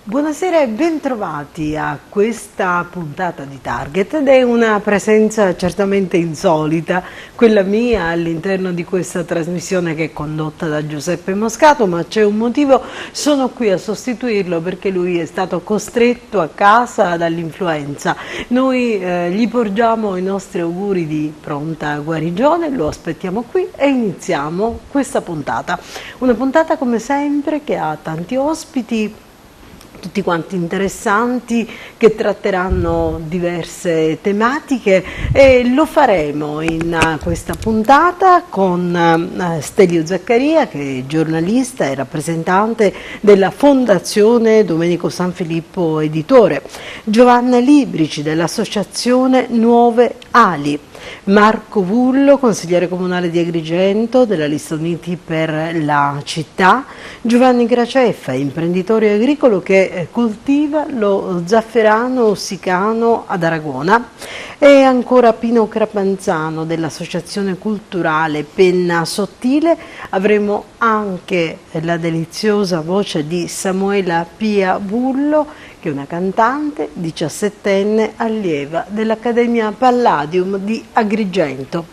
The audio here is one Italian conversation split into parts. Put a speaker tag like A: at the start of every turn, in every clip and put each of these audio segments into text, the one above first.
A: Buonasera e bentrovati a questa puntata di Target ed è una presenza certamente insolita, quella mia all'interno di questa trasmissione che è condotta da Giuseppe Moscato, ma c'è un motivo, sono qui a sostituirlo perché lui è stato costretto a casa dall'influenza. Noi gli porgiamo i nostri auguri di pronta guarigione, lo aspettiamo qui e iniziamo questa puntata. Una puntata come sempre che ha tanti ospiti, tutti quanti interessanti, che tratteranno diverse tematiche e lo faremo in questa puntata con Stelio Zaccaria, che è giornalista e rappresentante della Fondazione Domenico Sanfilippo Editore, Giovanna Librici dell'Associazione Nuove Ali, Marco Vullo, consigliere comunale di Agrigento della Lista Uniti per la città, Giovanni Graceffa, imprenditore agricolo che coltiva lo zafferano sicano ad Aragona, e ancora Pino Crapanzano dell'Associazione Culturale Penna Sottile. Avremo anche la deliziosa voce di Samuela Pia Vullo, che è una cantante 17enne allieva dell'Accademia Palladium di Agrigento.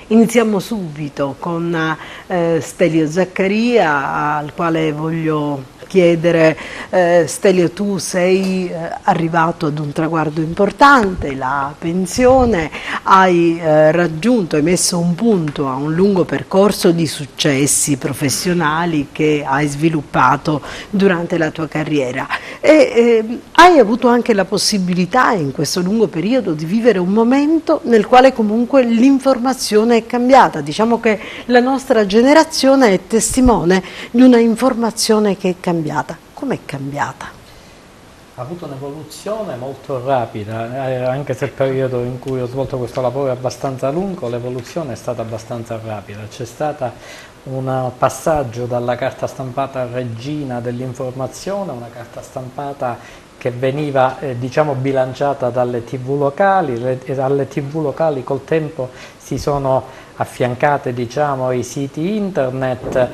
A: Iniziamo subito con Stelio Zaccaria, al quale voglio chiedere, Stelio, tu sei arrivato ad un traguardo importante, la pensione, hai raggiunto, hai messo un punto a un lungo percorso di successi professionali che hai sviluppato durante la tua carriera e hai avuto anche la possibilità in questo lungo periodo di vivere un momento nel quale comunque l'informazione è cambiata. Diciamo che la nostra generazione è testimone di una informazione che è cambiata. Com'è cambiata?
B: Ha avuto un'evoluzione molto rapida, anche se il periodo in cui ho svolto questo lavoro è abbastanza lungo, l'evoluzione è stata abbastanza rapida. C'è stato un passaggio dalla carta stampata regina dell'informazione a una carta stampata che veniva diciamo bilanciata dalle TV locali, e alle TV locali col tempo si sono affiancate diciamo i siti internet,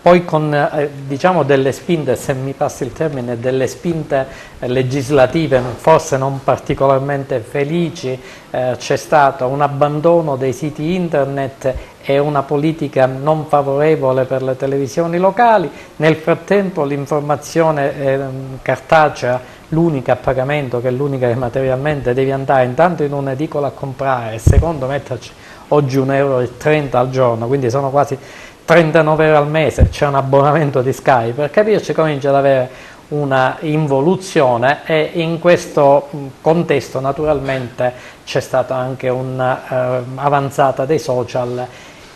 B: poi con diciamo delle spinte, se mi passi il termine, delle spinte legislative forse non particolarmente felici, c'è stato un abbandono dei siti internet e una politica non favorevole per le televisioni locali. Nel frattempo l'informazione cartacea, l'unica a pagamento, che è l'unica che materialmente devi andare intanto in un'edicola a comprare e secondo metterci oggi 1,30 € al giorno, quindi sono quasi 39 euro al mese, c'è un abbonamento di Sky, per capirci comincia ad avere una involuzione e in questo contesto naturalmente c'è stata anche un'avanzata dei social,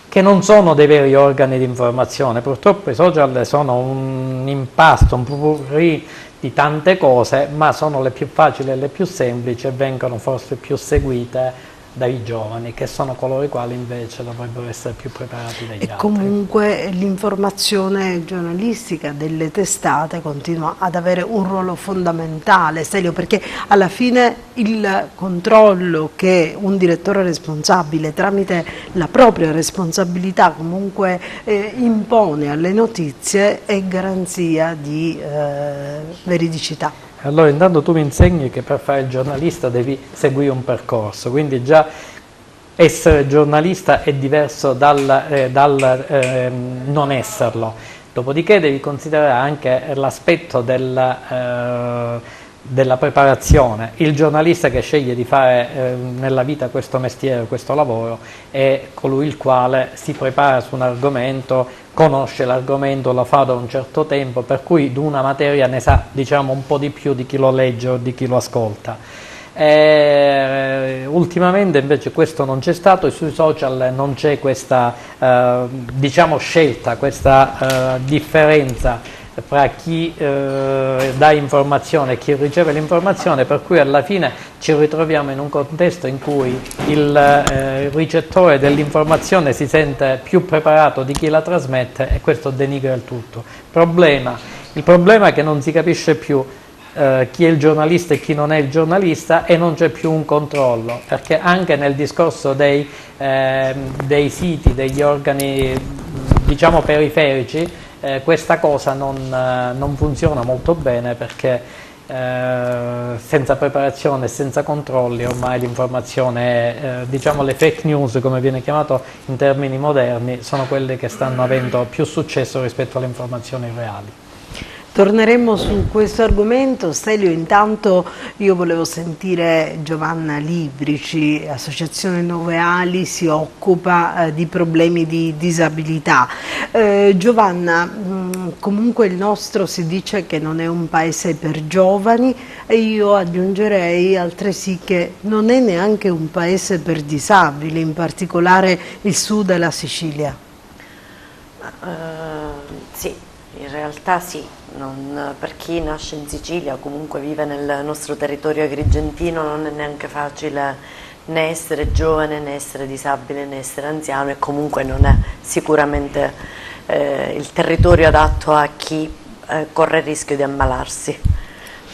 B: che non sono dei veri organi di informazione. Purtroppo i social sono un impasto, un potpourri di tante cose, ma sono le più facili e le più semplici e vengono forse più seguite dai giovani, che sono coloro i quali invece dovrebbero essere più preparati degli altri.
A: E comunque l'informazione giornalistica delle testate continua ad avere un ruolo fondamentale, Stelio, perché alla fine il controllo che un direttore responsabile tramite la propria responsabilità comunque impone alle notizie è garanzia di veridicità.
B: Allora intanto tu mi insegni che per fare il giornalista devi seguire un percorso, quindi già essere giornalista è diverso dal non esserlo. Dopodiché devi considerare anche l'aspetto della preparazione. Il giornalista che sceglie di fare nella vita questo mestiere, questo lavoro, è colui il quale si prepara su un argomento, conosce l'argomento, lo fa da un certo tempo, per cui di una materia ne sa diciamo un po' di più di chi lo legge o di chi lo ascolta. Ultimamente invece questo non c'è stato e sui social non c'è questa diciamo scelta, questa differenza fra chi dà informazione e chi riceve l'informazione, per cui alla fine ci ritroviamo in un contesto in cui il ricettore dell'informazione si sente più preparato di chi la trasmette e questo denigra il tutto. Il problema è che non si capisce più chi è il giornalista e chi non è il giornalista e non c'è più un controllo, perché anche nel discorso dei siti, degli organi diciamo periferici, questa cosa non funziona molto bene, perché senza preparazione e senza controlli ormai l'informazione, diciamo le fake news come viene chiamato in termini moderni, sono quelle che stanno avendo più successo rispetto alle informazioni reali.
A: Torneremo su questo argomento. Stelio, intanto io volevo sentire Giovanna Librici, Associazione Nuove Ali, si occupa di problemi di disabilità. Giovanna, comunque il nostro si dice che non è un paese per giovani, e io aggiungerei altresì che non è neanche un paese per disabili, in particolare il sud e la Sicilia.
C: Sì, in realtà sì. Per chi nasce in Sicilia o comunque vive nel nostro territorio agrigentino non è neanche facile né essere giovane, né essere disabile, né essere anziano, e comunque non è sicuramente il territorio adatto a chi corre il rischio di ammalarsi,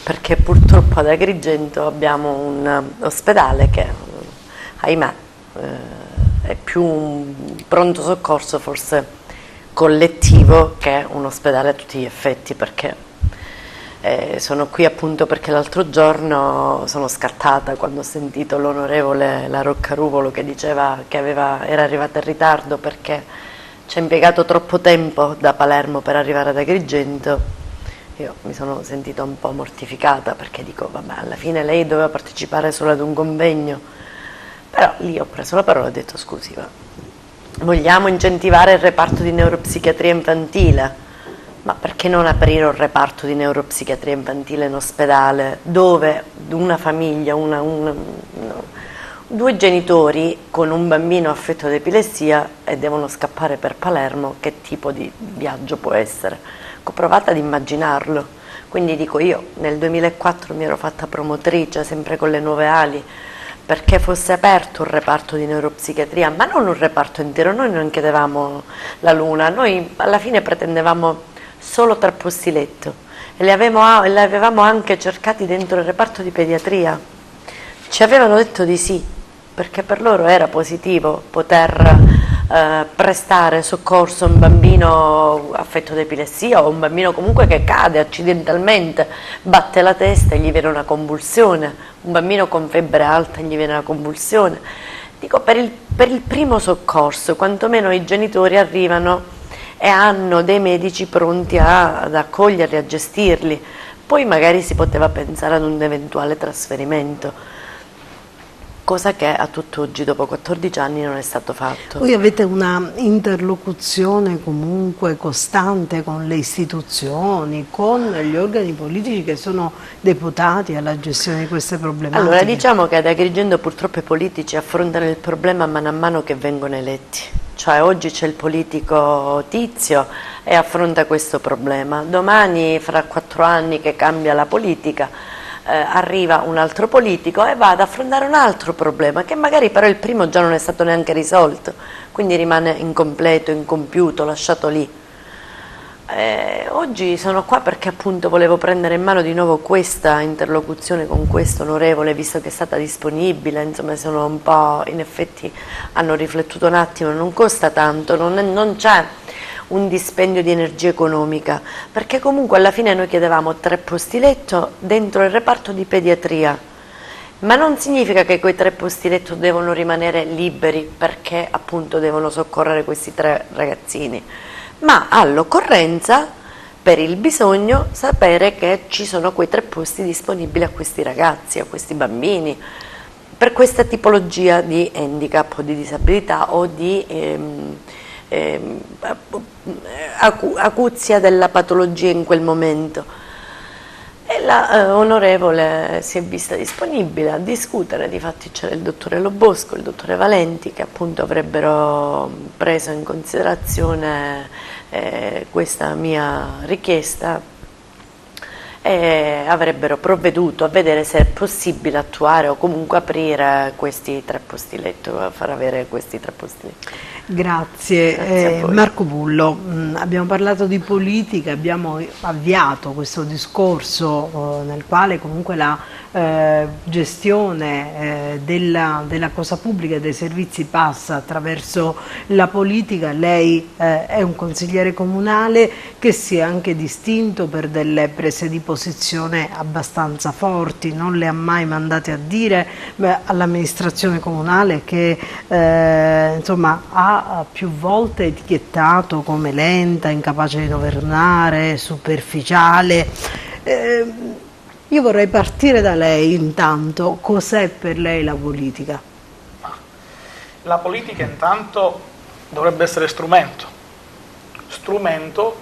C: perché purtroppo ad Agrigento abbiamo un ospedale che, ahimè, è più un pronto soccorso forse collettivo che un ospedale a tutti gli effetti, perché sono qui appunto perché l'altro giorno sono scattata quando ho sentito l'onorevole La Roccaruvolo che diceva che era arrivata in ritardo perché ci ha impiegato troppo tempo da Palermo per arrivare ad Agrigento. Io mi sono sentita un po' mortificata, perché dico, vabbè, alla fine lei doveva partecipare solo ad un convegno, però lì ho preso la parola e ho detto, scusi, ma vogliamo incentivare il reparto di neuropsichiatria infantile, ma perché non aprire un reparto di neuropsichiatria infantile in ospedale, dove una famiglia, due genitori con un bambino affetto da epilessia e devono scappare per Palermo, che tipo di viaggio può essere? Ho provato ad immaginarlo, quindi dico, io nel 2004 mi ero fatta promotrice, sempre con le Nuove Ali, perché fosse aperto un reparto di neuropsichiatria, ma non un reparto intero. Noi non chiedevamo la luna, noi alla fine pretendevamo solo 3 posti letto e li avevamo anche cercati dentro il reparto di pediatria. Ci avevano detto di sì, perché per loro era positivo poter prestare soccorso a un bambino affetto da epilessia o un bambino comunque che cade accidentalmente, batte la testa e gli viene una convulsione, un bambino con febbre alta e gli viene una convulsione. Dico, per il primo soccorso quantomeno i genitori arrivano e hanno dei medici pronti ad accoglierli, a gestirli, poi magari si poteva pensare ad un eventuale trasferimento, cosa che a tutt'oggi dopo 14 anni non è stato fatto.
A: Voi avete una interlocuzione comunque costante con le istituzioni, con gli organi politici che sono deputati alla gestione di queste problematiche?
C: Allora, diciamo che ad Agrigento purtroppo i politici affrontano il problema mano a mano che vengono eletti, cioè oggi c'è il politico Tizio e affronta questo problema, domani fra 4 anni che cambia la politica arriva un altro politico e va ad affrontare un altro problema che magari però il primo già non è stato neanche risolto, quindi rimane incompleto, incompiuto, lasciato lì. Oggi sono qua perché appunto volevo prendere in mano di nuovo questa interlocuzione con questo onorevole, visto che è stata disponibile, insomma sono un po', in effetti hanno riflettuto un attimo, non costa tanto, non c'è un dispendio di energia economica, perché comunque alla fine noi chiedevamo 3 posti letto dentro il reparto di pediatria, ma non significa che quei 3 posti letto devono rimanere liberi perché appunto devono soccorrere questi 3 ragazzini, ma all'occorrenza, per il bisogno, sapere che ci sono quei 3 posti disponibili a questi ragazzi, a questi bambini, per questa tipologia di handicap o di disabilità o di acuzia della patologia in quel momento. E la onorevole si è vista disponibile a discutere, difatti c'era il dottore Lobosco, il dottore Valenti, che appunto avrebbero preso in considerazione questa mia richiesta e avrebbero provveduto a vedere se è possibile attuare o comunque aprire questi 3 posti letto, far avere questi 3 posti letto.
A: Grazie. Marco Bullo, abbiamo parlato di politica, abbiamo avviato questo discorso nel quale comunque la gestione della cosa pubblica e dei servizi passa attraverso la politica. Lei è un consigliere comunale che si è anche distinto per delle prese di posizione abbastanza forti, non le ha mai mandate a dire all'amministrazione comunale che insomma ha più volte etichettato come lenta, incapace di governare, superficiale. Io vorrei partire da lei intanto. Cos'è per lei la politica?
D: La politica intanto dovrebbe essere strumento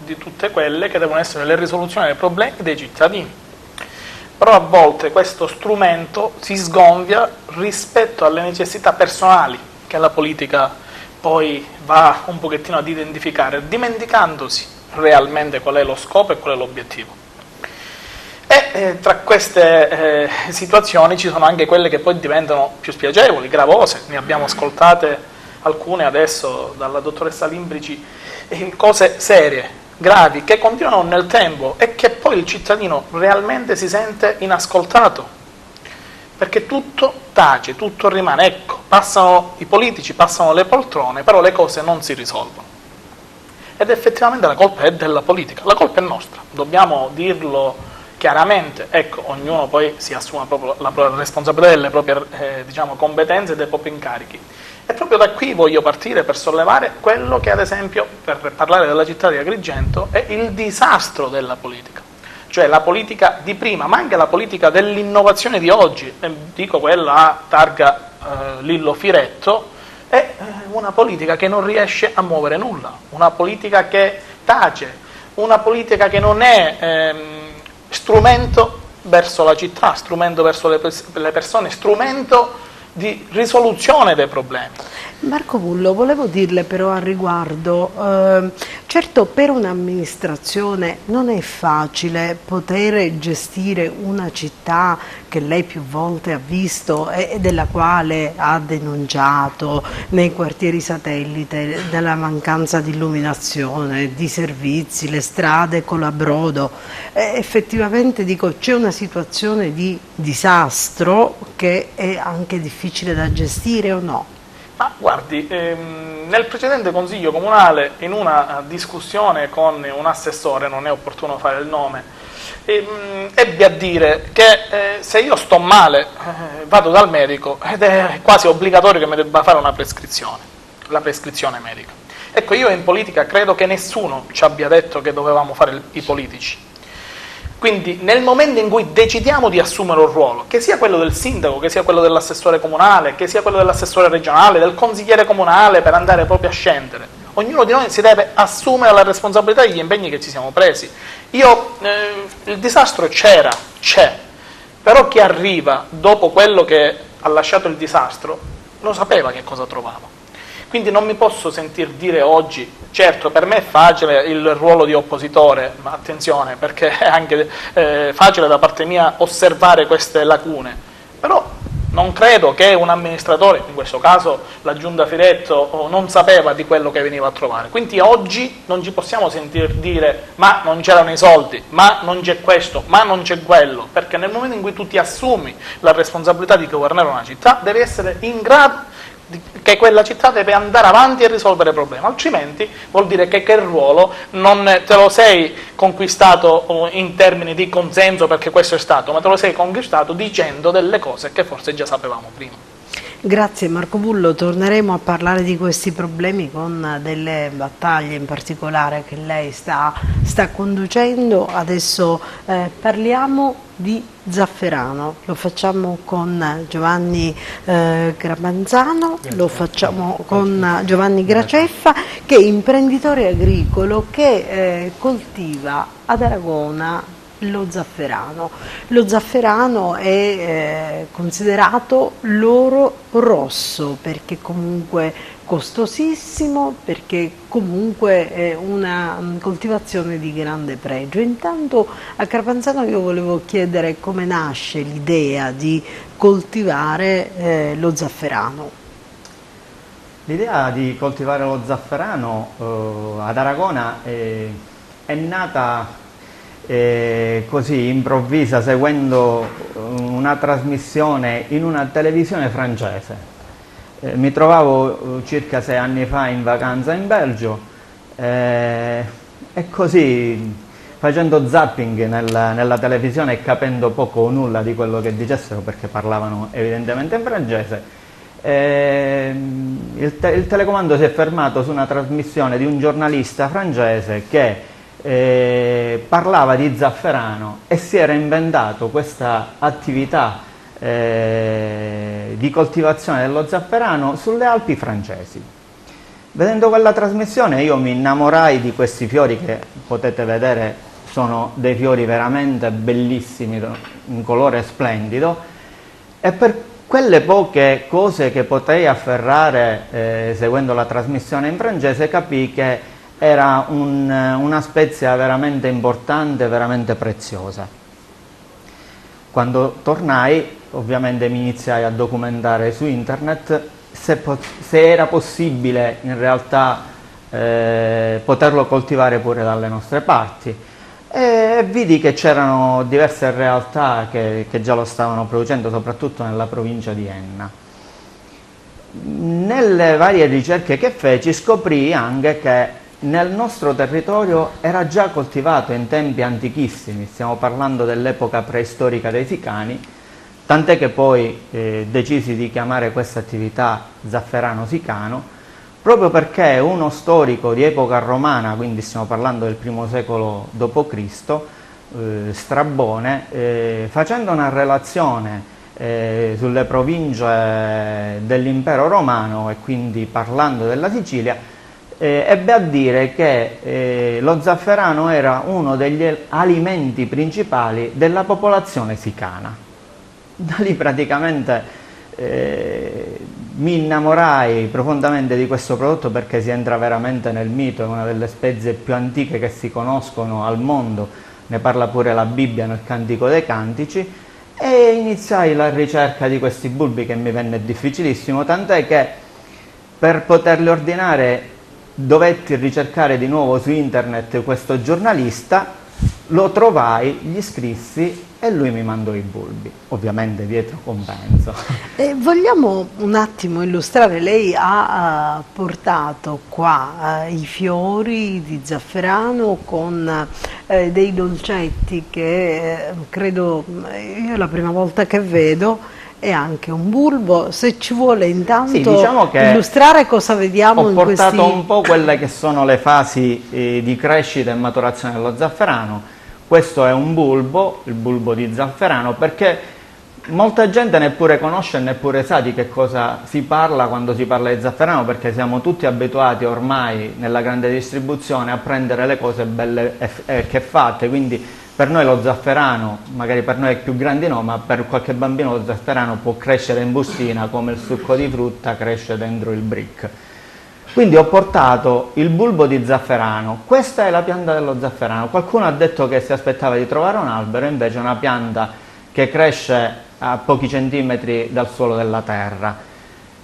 D: di tutte quelle che devono essere le risoluzioni dei problemi dei cittadini. Però a volte questo strumento si sgonfia rispetto alle necessità personali che la politica poi va un pochettino ad identificare, dimenticandosi realmente qual è lo scopo e qual è l'obiettivo. E tra queste situazioni ci sono anche quelle che poi diventano più spiacevoli, gravose, ne abbiamo ascoltate alcune adesso dalla dottoressa Limbrici, cose serie, gravi, che continuano nel tempo e che poi il cittadino realmente si sente inascoltato, perché tutto tace, tutto rimane, ecco, passano i politici, passano le poltrone, però le cose non si risolvono. Ed effettivamente la colpa è della politica, la colpa è nostra, dobbiamo dirlo chiaramente, ecco, ognuno poi si assume proprio la responsabilità delle proprie competenze e dei propri incarichi. E proprio da qui voglio partire per sollevare quello che, ad esempio, per parlare della città di Agrigento, è il disastro della politica. Cioè la politica di prima, ma anche la politica dell'innovazione di oggi, dico quella a targa Lillo Firetto, è una politica che non riesce a muovere nulla, una politica che tace, una politica che non è strumento verso la città, strumento verso le persone, strumento di risoluzione dei problemi.
A: Marco Bullo, volevo dirle però al riguardo, certo per un'amministrazione non è facile poter gestire una città che lei più volte ha visto e della quale ha denunciato nei quartieri satellite della mancanza di illuminazione, di servizi, le strade colabrodo. Effettivamente dico c'è una situazione di disastro che è anche difficile da gestire o no?
D: Ma guardi, nel precedente consiglio comunale, in una discussione con un assessore, non è opportuno fare il nome, ebbe a dire che se io sto male vado dal medico ed è quasi obbligatorio che mi debba fare una prescrizione, la prescrizione medica. Ecco, io in politica credo che nessuno ci abbia detto che dovevamo fare i politici. Quindi nel momento in cui decidiamo di assumere un ruolo, che sia quello del sindaco, che sia quello dell'assessore comunale, che sia quello dell'assessore regionale, del consigliere comunale, per andare proprio a scendere, ognuno di noi si deve assumere la responsabilità degli impegni che ci siamo presi. Il disastro c'è, però chi arriva dopo quello che ha lasciato il disastro lo sapeva che cosa trovava. Quindi non mi posso sentir dire oggi, certo per me è facile il ruolo di oppositore, ma attenzione perché è anche facile da parte mia osservare queste lacune, però non credo che un amministratore, in questo caso la Giunta Firetto, non sapeva di quello che veniva a trovare. Quindi oggi non ci possiamo sentir dire ma non c'erano i soldi, ma non c'è questo, ma non c'è quello, perché nel momento in cui tu ti assumi la responsabilità di governare una città, devi essere in grado che quella città deve andare avanti e risolvere problemi, altrimenti vuol dire che quel ruolo non te lo sei conquistato in termini di consenso perché questo è stato, ma te lo sei conquistato dicendo delle cose che forse già sapevamo prima.
A: Grazie Marco Bullo, torneremo a parlare di questi problemi con delle battaglie in particolare che lei sta conducendo. Adesso parliamo di Zafferano, lo facciamo con Giovanni Gramanzano, lo facciamo con Giovanni Graceffa, che è imprenditore agricolo che coltiva ad Aragona lo zafferano. Lo zafferano è considerato l'oro rosso perché comunque costosissimo, perché comunque è una coltivazione di grande pregio. Intanto a Crapanzano io volevo chiedere come nasce l'idea di coltivare lo zafferano.
E: L'idea di coltivare lo zafferano ad Aragona è nata così improvvisa, seguendo una trasmissione in una televisione francese. Mi trovavo circa 6 anni fa in vacanza in Belgio e così, facendo zapping nella televisione e capendo poco o nulla di quello che dicessero, perché parlavano evidentemente in francese, il telecomando si è fermato su una trasmissione di un giornalista francese che parlava di zafferano e si era inventato questa attività di coltivazione dello zafferano sulle Alpi francesi. Vedendo quella trasmissione io mi innamorai di questi fiori che potete vedere, sono dei fiori veramente bellissimi, un colore splendido, e per quelle poche cose che potei afferrare seguendo la trasmissione in francese capii che era una spezia veramente importante, veramente preziosa. Quando tornai, ovviamente mi iniziai a documentare su internet se era possibile in realtà poterlo coltivare pure dalle nostre parti, e vidi che c'erano diverse realtà che già lo stavano producendo, soprattutto nella provincia di Enna. Nelle varie ricerche che feci scoprì anche che nel nostro territorio era già coltivato in tempi antichissimi, stiamo parlando dell'epoca preistorica dei Sicani, tant'è che poi decisi di chiamare questa attività zafferano sicano, proprio perché uno storico di epoca romana, quindi stiamo parlando del I secolo d.C., Strabone, facendo una relazione sulle province dell'impero romano e quindi parlando della Sicilia, ebbe a dire che lo zafferano era uno degli alimenti principali della popolazione sicana. Da lì praticamente mi innamorai profondamente di questo prodotto, perché si entra veramente nel mito, è una delle spezie più antiche che si conoscono al mondo, ne parla pure la Bibbia nel Cantico dei Cantici, e iniziai la ricerca di questi bulbi, che mi venne difficilissimo, tant'è che per poterli ordinare dovetti ricercare di nuovo su internet questo giornalista, lo trovai, gli scrissi e lui mi mandò i bulbi, ovviamente dietro compenso.
A: Vogliamo un attimo illustrare, lei ha portato qua i fiori di zafferano con dei dolcetti che credo, io è la prima volta che vedo, e anche un bulbo. Se ci vuole intanto
E: diciamo che
A: illustrare cosa vediamo in questi... Ho
E: portato un po' quelle che sono le fasi di crescita e maturazione dello zafferano. Questo è un bulbo, il bulbo di zafferano, perché molta gente neppure conosce e neppure sa di che cosa si parla quando si parla di zafferano, perché siamo tutti abituati ormai nella grande distribuzione a prendere le cose belle che fatte, quindi per noi lo zafferano, magari per noi è più grandi no, ma per qualche bambino lo zafferano può crescere in bustina come il succo di frutta cresce dentro il brick. Quindi ho portato il bulbo di zafferano, questa è la pianta dello zafferano. Qualcuno ha detto che si aspettava di trovare un albero, invece è una pianta che cresce a pochi centimetri dal suolo della terra.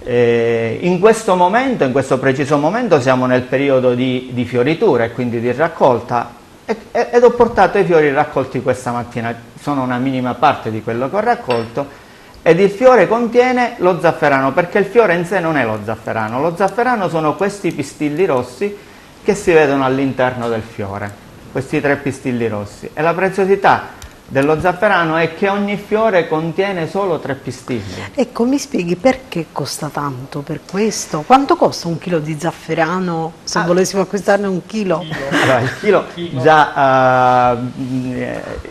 E: In questo momento, in questo preciso momento, siamo nel periodo di fioritura e quindi di raccolta, ed ho portato i fiori raccolti questa mattina, sono una minima parte di quello che ho raccolto, ed il fiore contiene lo zafferano, perché il fiore in sé non è lo zafferano sono questi pistilli rossi che si vedono all'interno del fiore, questi 3 pistilli rossi, e la preziosità dello zafferano è che ogni fiore contiene solo 3 pistilli.
A: Ecco, mi spieghi perché costa tanto per questo? Quanto costa un chilo di zafferano se volessimo acquistarne un chilo?
E: Allora, il chilo. Già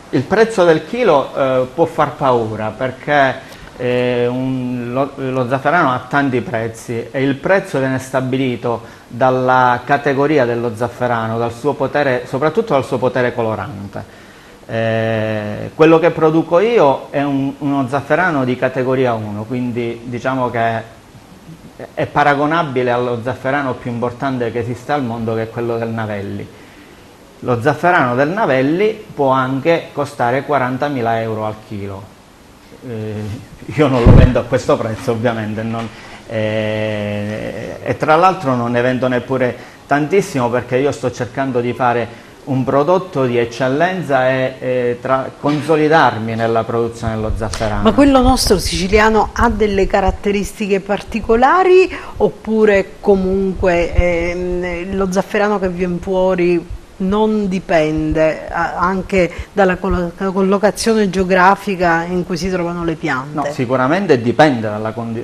E: il prezzo del chilo può far paura, perché lo zafferano ha tanti prezzi e il prezzo viene stabilito dalla categoria dello zafferano, dal suo potere, soprattutto dal suo potere colorante. Quello che produco io è uno zafferano di categoria 1, quindi diciamo che è paragonabile allo zafferano più importante che esiste al mondo, che è quello del Navelli. Lo zafferano del Navelli può anche costare 40.000 euro al chilo. Io non lo vendo a questo prezzo, ovviamente, e tra l'altro non ne vendo neppure tantissimo, perché io sto cercando di fare un prodotto di eccellenza e consolidarmi nella produzione dello zafferano.
A: Ma quello nostro siciliano ha delle caratteristiche particolari oppure comunque lo zafferano che viene fuori non dipende anche dalla collocazione geografica in cui si trovano le piante?
E: No, sicuramente dipende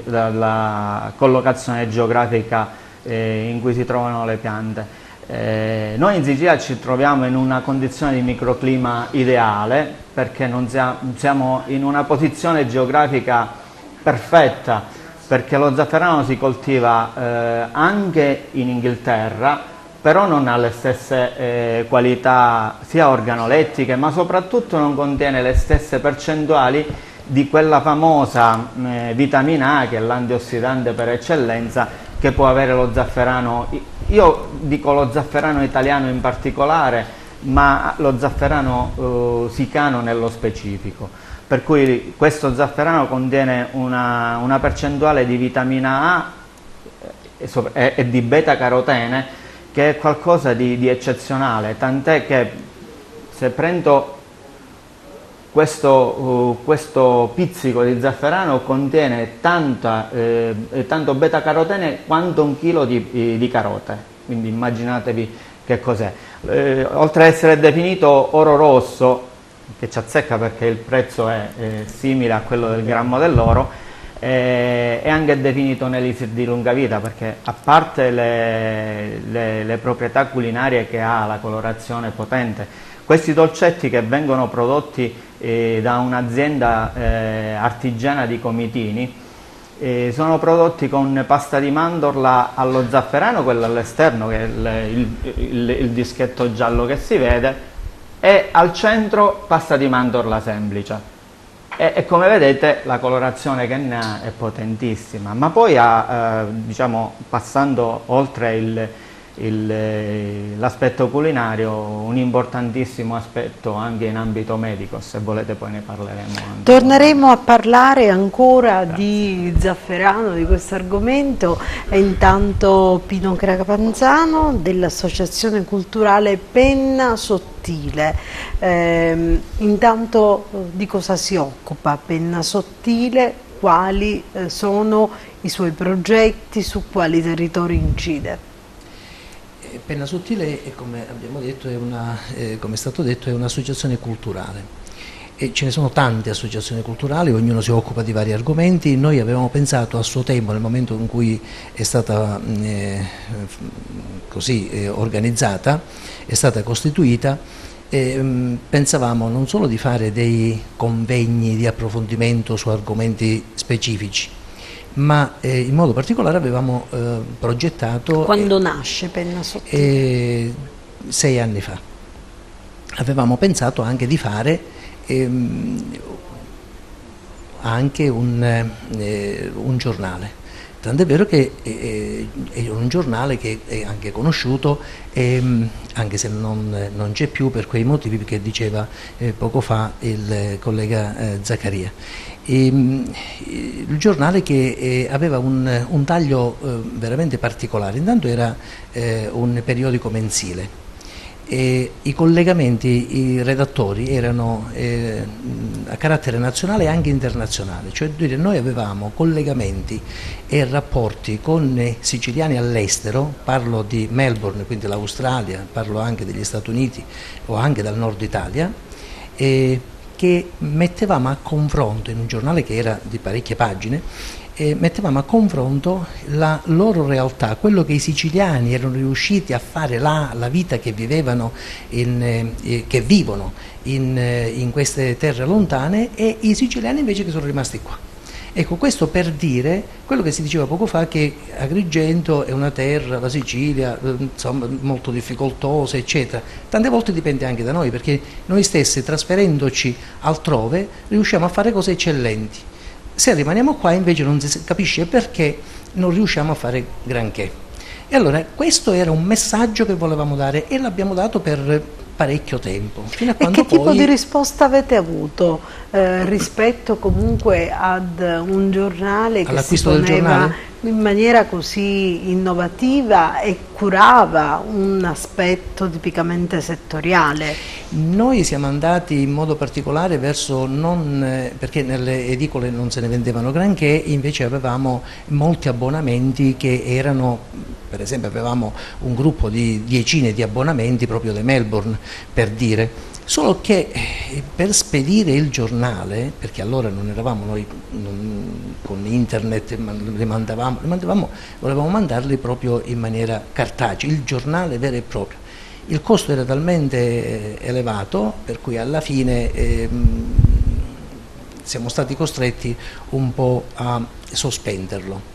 E: dalla collocazione geografica in cui si trovano le piante. Noi in Sicilia ci troviamo in una condizione di microclima ideale perché non siamo in una posizione geografica perfetta, perché lo zafferano si coltiva anche in Inghilterra, però non ha le stesse qualità sia organolettiche, ma soprattutto non contiene le stesse percentuali di quella famosa vitamina A, che è l'antiossidante per eccellenza, che può avere lo zafferano. Io dico lo zafferano italiano in particolare, ma lo zafferano sicano nello specifico. Per cui questo zafferano contiene una percentuale di vitamina A e di beta-carotene, che è qualcosa di eccezionale, tant'è che se prendo questo pizzico di zafferano contiene tanto beta-carotene quanto 1 chilo di carote, quindi immaginatevi che cos'è. Oltre ad essere definito oro rosso, che ci azzecca perché il prezzo è simile a quello del grammo dell'oro, è anche definito un elisir di lunga vita, perché a parte le proprietà culinarie che ha, la colorazione potente, questi dolcetti che vengono prodotti da un'azienda artigiana di Comitini sono prodotti con pasta di mandorla allo zafferano, quello all'esterno che è il dischetto giallo che si vede, e al centro pasta di mandorla semplice. E come vedete la colorazione che ne ha è potentissima, ma poi ha, diciamo, passando oltre l'aspetto culinario, un importantissimo aspetto anche in ambito medico. Se volete poi ne parleremo anche.
A: Torneremo a parlare ancora di zafferano, di questo argomento, e intanto Pino Crapanzano dell'Associazione Culturale Penna Sottile. Intanto di cosa si occupa Penna Sottile? Quali sono i suoi progetti, su quali territori incide?
F: Penna Sottile, come abbiamo detto, come è stato detto, è un'associazione culturale. E ce ne sono tante associazioni culturali, ognuno si occupa di vari argomenti. Noi avevamo pensato a suo tempo, nel momento in cui è stata organizzata, è stata costituita, pensavamo non solo di fare dei convegni di approfondimento su argomenti specifici, ma in modo particolare avevamo progettato...
A: Quando nasce Penna Sottile?
F: 6 anni fa. Avevamo pensato anche di fare anche un giornale, tant'è vero che è un giornale che è anche conosciuto, anche se non c'è più per quei motivi che diceva poco fa il collega Zaccaria. Il giornale che aveva un taglio veramente particolare. Intanto era un periodico mensile. I collegamenti, i redattori erano a carattere nazionale e anche internazionale, cioè noi avevamo collegamenti e rapporti con siciliani all'estero, parlo di Melbourne, quindi l'Australia, parlo anche degli Stati Uniti o anche dal nord Italia, che mettevamo a confronto in un giornale che era di parecchie pagine, mettevamo a confronto la loro realtà, quello che i siciliani erano riusciti a fare là, la vita che vivevano, che vivono in queste terre lontane, e i siciliani invece che sono rimasti qua. Ecco, questo per dire quello che si diceva poco fa, che Agrigento è una terra, la Sicilia, insomma, molto difficoltosa, eccetera. Tante volte dipende anche da noi, perché noi stessi, trasferendoci altrove, riusciamo a fare cose eccellenti. Se rimaniamo qua invece non si capisce perché non riusciamo a fare granché. E allora questo era un messaggio che volevamo dare, e l'abbiamo dato per parecchio tempo. Fino a quando
A: che tipo di risposta avete avuto rispetto comunque ad un giornale che si poneva in maniera così innovativa e curava un aspetto tipicamente settoriale.
F: Noi siamo andati in modo particolare verso, perché nelle edicole non se ne vendevano granché, invece avevamo molti abbonamenti che erano, per esempio avevamo un gruppo di decine di abbonamenti proprio da Melbourne, per dire. Solo che per spedire il giornale, perché allora non eravamo noi con internet, volevamo mandarli proprio in maniera cartacea, il giornale vero e proprio. Il costo era talmente elevato per cui alla fine siamo stati costretti un po' a sospenderlo.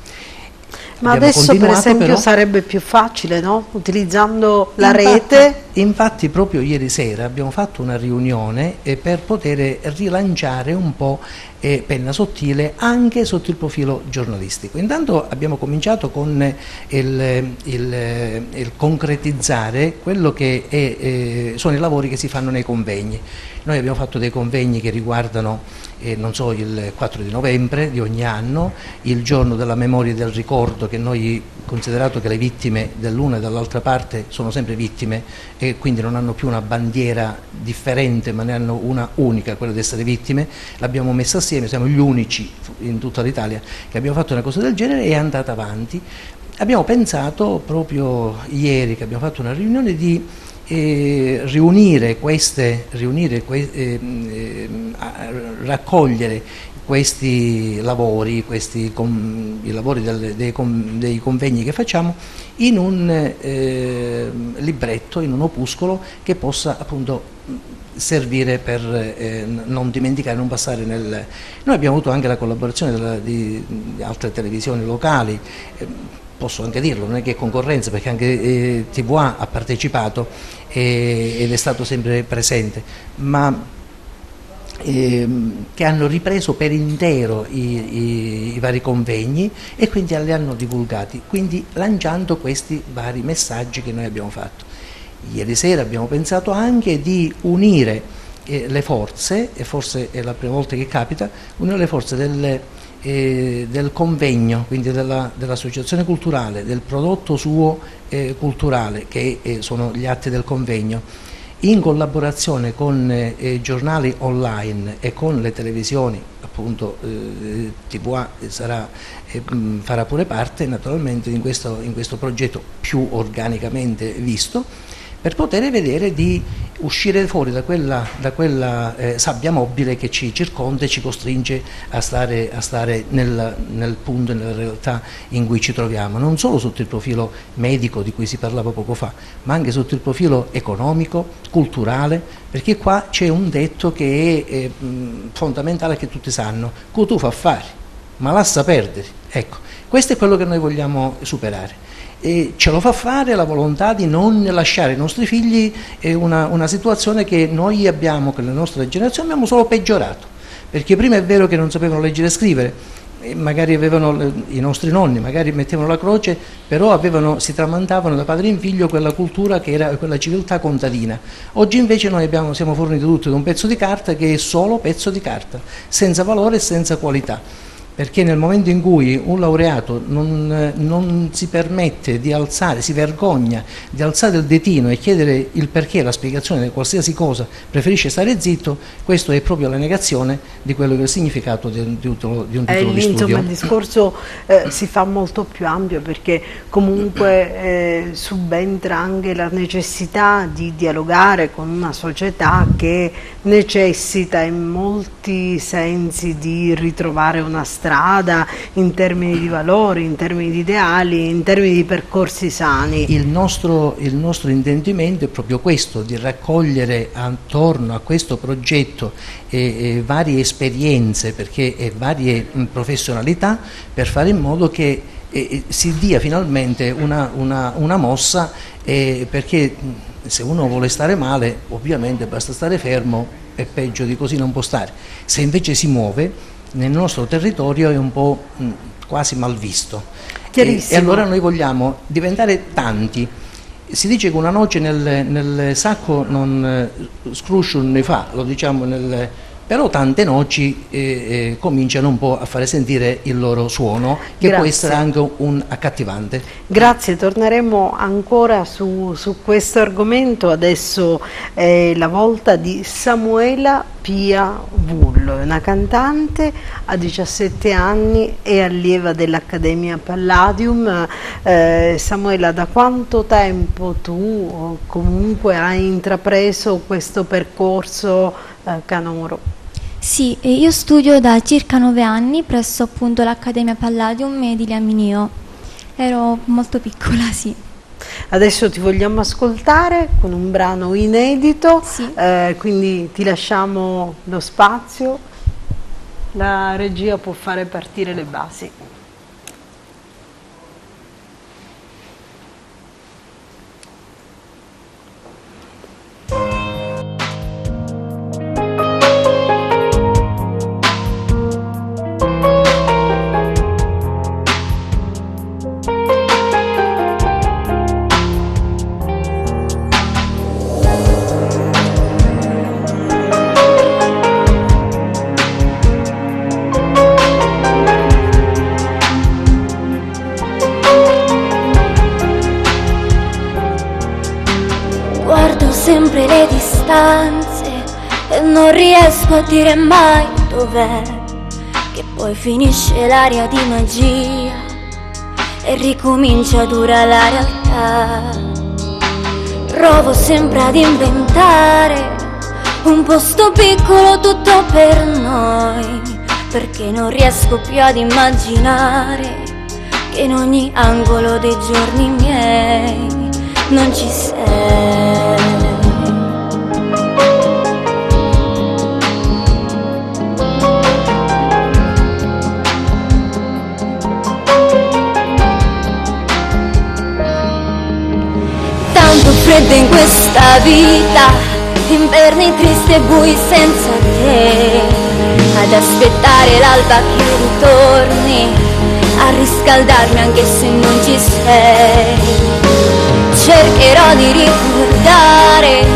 A: Ma
F: Abbiamo
A: adesso per esempio
F: però,
A: sarebbe più facile, no? Utilizzando la rete.
F: Infatti proprio ieri sera abbiamo fatto una riunione per poter rilanciare un po' Penna Sottile anche sotto il profilo giornalistico. Intanto abbiamo cominciato con il concretizzare quello che sono i lavori che si fanno nei convegni. Noi abbiamo fatto dei convegni che riguardano non so, il 4 di novembre di ogni anno, il giorno della memoria e del ricordo, che noi, considerato che le vittime dall'una e dall'altra parte sono sempre vittime e quindi non hanno più una bandiera differente ma ne hanno una unica, quella di essere vittime, l'abbiamo messa assieme, siamo gli unici in tutta l'Italia che abbiamo fatto una cosa del genere e è andata avanti. Abbiamo pensato proprio ieri che abbiamo fatto una riunione di raccogliere questi lavori, i lavori dei convegni che facciamo in un libretto, in un opuscolo che possa appunto servire per non dimenticare, non passare nel... Noi abbiamo avuto anche la collaborazione di altre televisioni locali, posso anche dirlo, non è che è concorrenza, perché anche TVA ha partecipato ed è stato sempre presente, ma che hanno ripreso per intero i vari convegni e quindi li hanno divulgati, quindi lanciando questi vari messaggi che noi abbiamo fatto. Ieri sera abbiamo pensato anche di unire le forze, e forse è la prima volta che capita, unire le forze del convegno, quindi dell'associazione culturale, del prodotto suo culturale, che sono gli atti del convegno, in collaborazione con giornali online e con le televisioni, appunto TVA farà pure parte naturalmente in questo progetto più organicamente visto, per poter vedere di uscire fuori da quella sabbia mobile che ci circonda e ci costringe a stare nel punto, nella realtà in cui ci troviamo, non solo sotto il profilo medico di cui si parlava poco fa, ma anche sotto il profilo economico, culturale, perché qua c'è un detto che è fondamentale, che tutti sanno: "Cu tu fa fare, ma lascia perdere". Ecco, questo è quello che noi vogliamo superare. E ce lo fa fare la volontà di non lasciare ai nostri figli una situazione che noi abbiamo, che la nostra generazione abbiamo solo peggiorato, perché prima è vero che non sapevano leggere e scrivere, e magari avevano i nostri nonni, magari mettevano la croce, però si tramandavano da padre in figlio quella cultura che era quella civiltà contadina. Oggi invece noi siamo forniti tutti da un pezzo di carta che è solo pezzo di carta, senza valore e senza qualità. Perché nel momento in cui un laureato non si permette di alzare, si vergogna di alzare il ditino e chiedere il perché, la spiegazione di qualsiasi cosa, preferisce stare zitto, questo è proprio la negazione di quello che è il significato di un titolo di studio.
A: Insomma, il discorso si fa molto più ampio, perché comunque subentra anche la necessità di dialogare con una società che necessita in molti sensi di ritrovare una strada in termini di valori, in termini di ideali, in termini di percorsi sani.
F: Il nostro intendimento è proprio questo, di raccogliere attorno a questo progetto varie esperienze e varie professionalità, per fare in modo che si dia finalmente una mossa, perché se uno vuole stare male ovviamente basta stare fermo e peggio di così non può stare. Se invece si muove, nel nostro territorio è un po' quasi mal visto. E allora noi vogliamo diventare tanti. Si dice che una noce nel sacco non scruscio ne fa, lo diciamo però tante noci cominciano un po' a fare sentire il loro suono, che può essere anche un accattivante.
A: Grazie, torneremo ancora su questo argomento. Adesso è la volta di Samuela Pia Vullo, una cantante, ha 17 anni, è allieva dell'Accademia Palladium. Samuela, da quanto tempo tu comunque hai intrapreso questo percorso canoro?
G: Sì, io studio da circa 9 anni presso appunto l'Accademia Palladium di Liaminio. Ero molto piccola, sì.
A: Adesso ti vogliamo ascoltare con un brano inedito,
G: Sì.
A: Quindi ti lasciamo lo spazio. La regia può fare partire le basi.
H: Guardo sempre le distanze e non riesco a dire mai dov'è, che poi finisce l'aria di magia e ricomincia dura la realtà. Provo sempre ad inventare un posto piccolo tutto per noi, perché non riesco più ad immaginare che in ogni angolo dei giorni miei non ci sei. Tanto freddo in questa vita, inverni tristi e bui senza te, ad aspettare l'alba che ritorni, a riscaldarmi anche se non ci sei. Cercherò di ricordare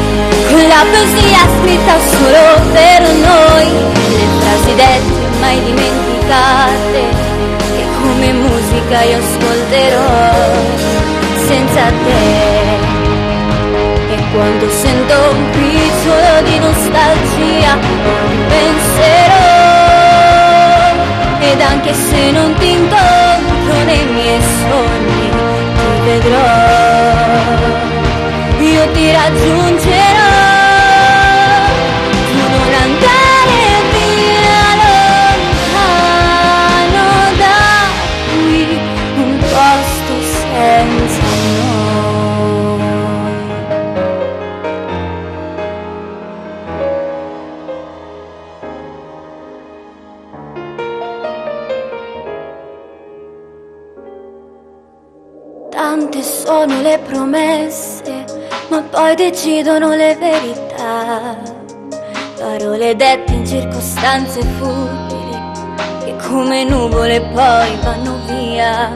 H: quella poesia scritta solo per noi, le frasi dette e mai dimenticate, che come musica io ascolterò senza te. E quando sento un briciolo di nostalgia penserò, ed anche se non ti incontro nei miei sogni ti vedrò, io ti raggiungerò. Tu non andare via lontano da qui, un posto senza noi. Tante sono le promesse, ma poi decidono le verità. Parole dette in circostanze futili, che come nuvole poi vanno via.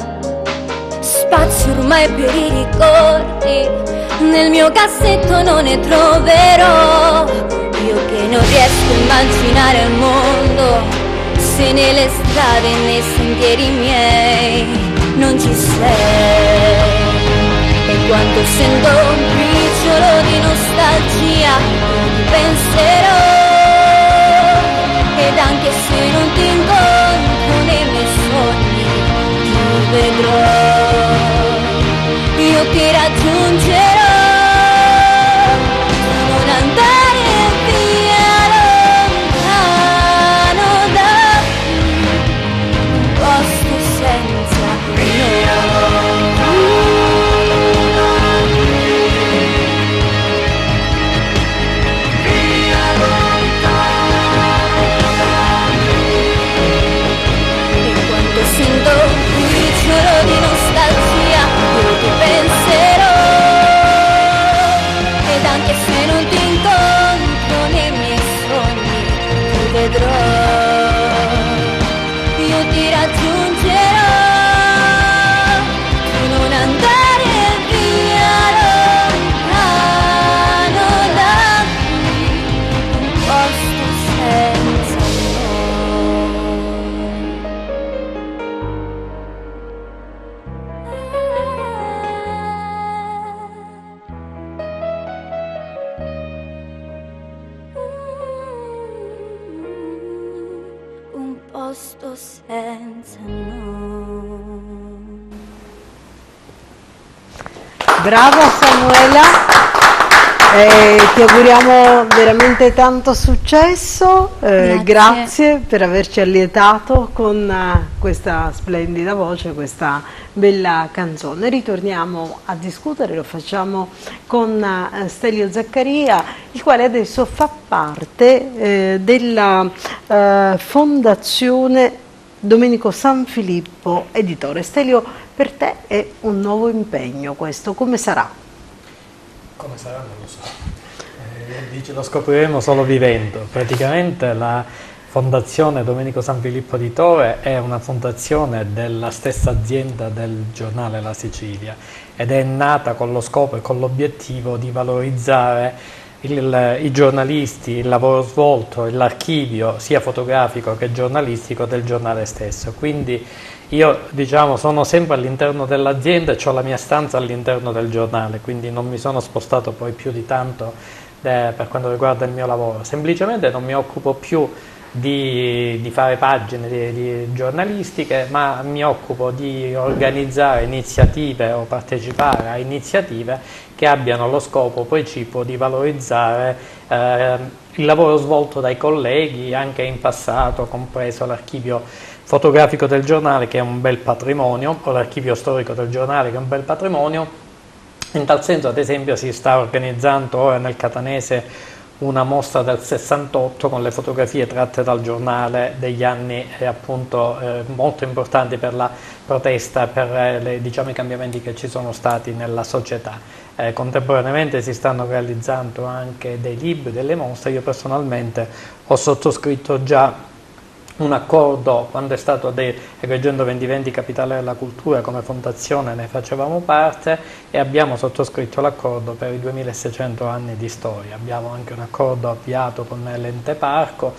H: Spazio ormai per i ricordi, nel mio cassetto non ne troverò. Io che non riesco a immaginare il mondo, se nelle strade e nei sentieri miei non ci sei. E quando sento un briciolo di nostalgia ti penserò, ed anche se non ti incontro nei miei sogni ti vedrò, io ti raggiungerò. Tu non andare via lontano da un posto senza noi. Sento un briciolo di nostalgia, io ti penserò, senza no.
A: Brava Samuela, ti auguriamo veramente tanto successo, grazie per averci allietato con questa splendida voce, questa bella canzone. Ritorniamo a discutere, lo facciamo con Stelio Zaccaria, il quale adesso fa parte della Fondazione Domenico Sanfilippo Editore. Stelio, per te è un nuovo impegno questo, come sarà?
B: Come sarà non lo so, lo scopriremo solo vivendo. Praticamente la Fondazione Domenico Sanfilippo Editore è una fondazione della stessa azienda del giornale La Sicilia ed è nata con lo scopo e con l'obiettivo di valorizzare i giornalisti, il lavoro svolto, l'archivio sia fotografico che giornalistico del giornale stesso. Quindi io sono sempre all'interno dell'azienda e ho la mia stanza all'interno del giornale, quindi non mi sono spostato poi più di tanto per quanto riguarda il mio lavoro. Semplicemente non mi occupo più di fare pagine giornalistiche, ma mi occupo di organizzare iniziative o partecipare a iniziative che abbiano lo scopo precipuo di valorizzare il lavoro svolto dai colleghi anche in passato, compreso l'archivio fotografico del giornale, che è un bel patrimonio, o l'archivio storico del giornale, che è un bel patrimonio. In tal senso, ad esempio, si sta organizzando ora nel Catanese una mostra del 68 con le fotografie tratte dal giornale degli anni molto importanti per la protesta, per i cambiamenti che ci sono stati nella società. Contemporaneamente si stanno realizzando anche dei libri, delle mostre. Io personalmente ho sottoscritto già un accordo quando è stato Agrigento 2020 Capitale della Cultura, come fondazione ne facevamo parte, e abbiamo sottoscritto l'accordo per i 2600 anni di storia. Abbiamo anche un accordo avviato con l'Ente Parco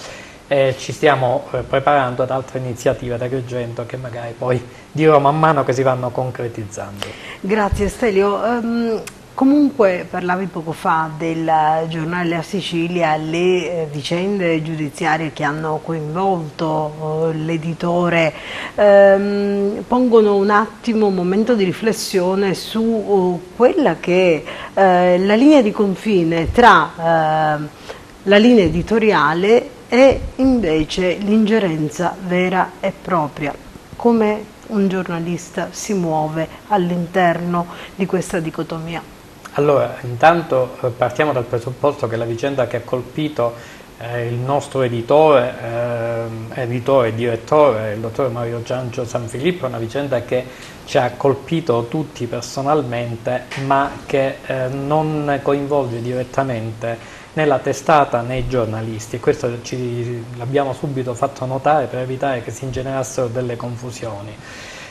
B: e ci stiamo preparando ad altre iniziative ad Agrigento che magari poi dirò man mano che si vanno concretizzando.
A: Grazie Stelio. Comunque parlavi poco fa del giornale La Sicilia, le vicende giudiziarie che hanno coinvolto l'editore pongono un attimo un momento di riflessione su quella che è la linea di confine tra la linea editoriale e invece l'ingerenza vera e propria. Come un giornalista si muove all'interno di questa dicotomia?
B: Allora, intanto partiamo dal presupposto che la vicenda che ha colpito il nostro editore e direttore, il dottor Mario Giangio Sanfilippo, è una vicenda che ci ha colpito tutti personalmente, ma che non coinvolge direttamente né la testata né i giornalisti, e questo l'abbiamo subito fatto notare per evitare che si ingenerassero delle confusioni.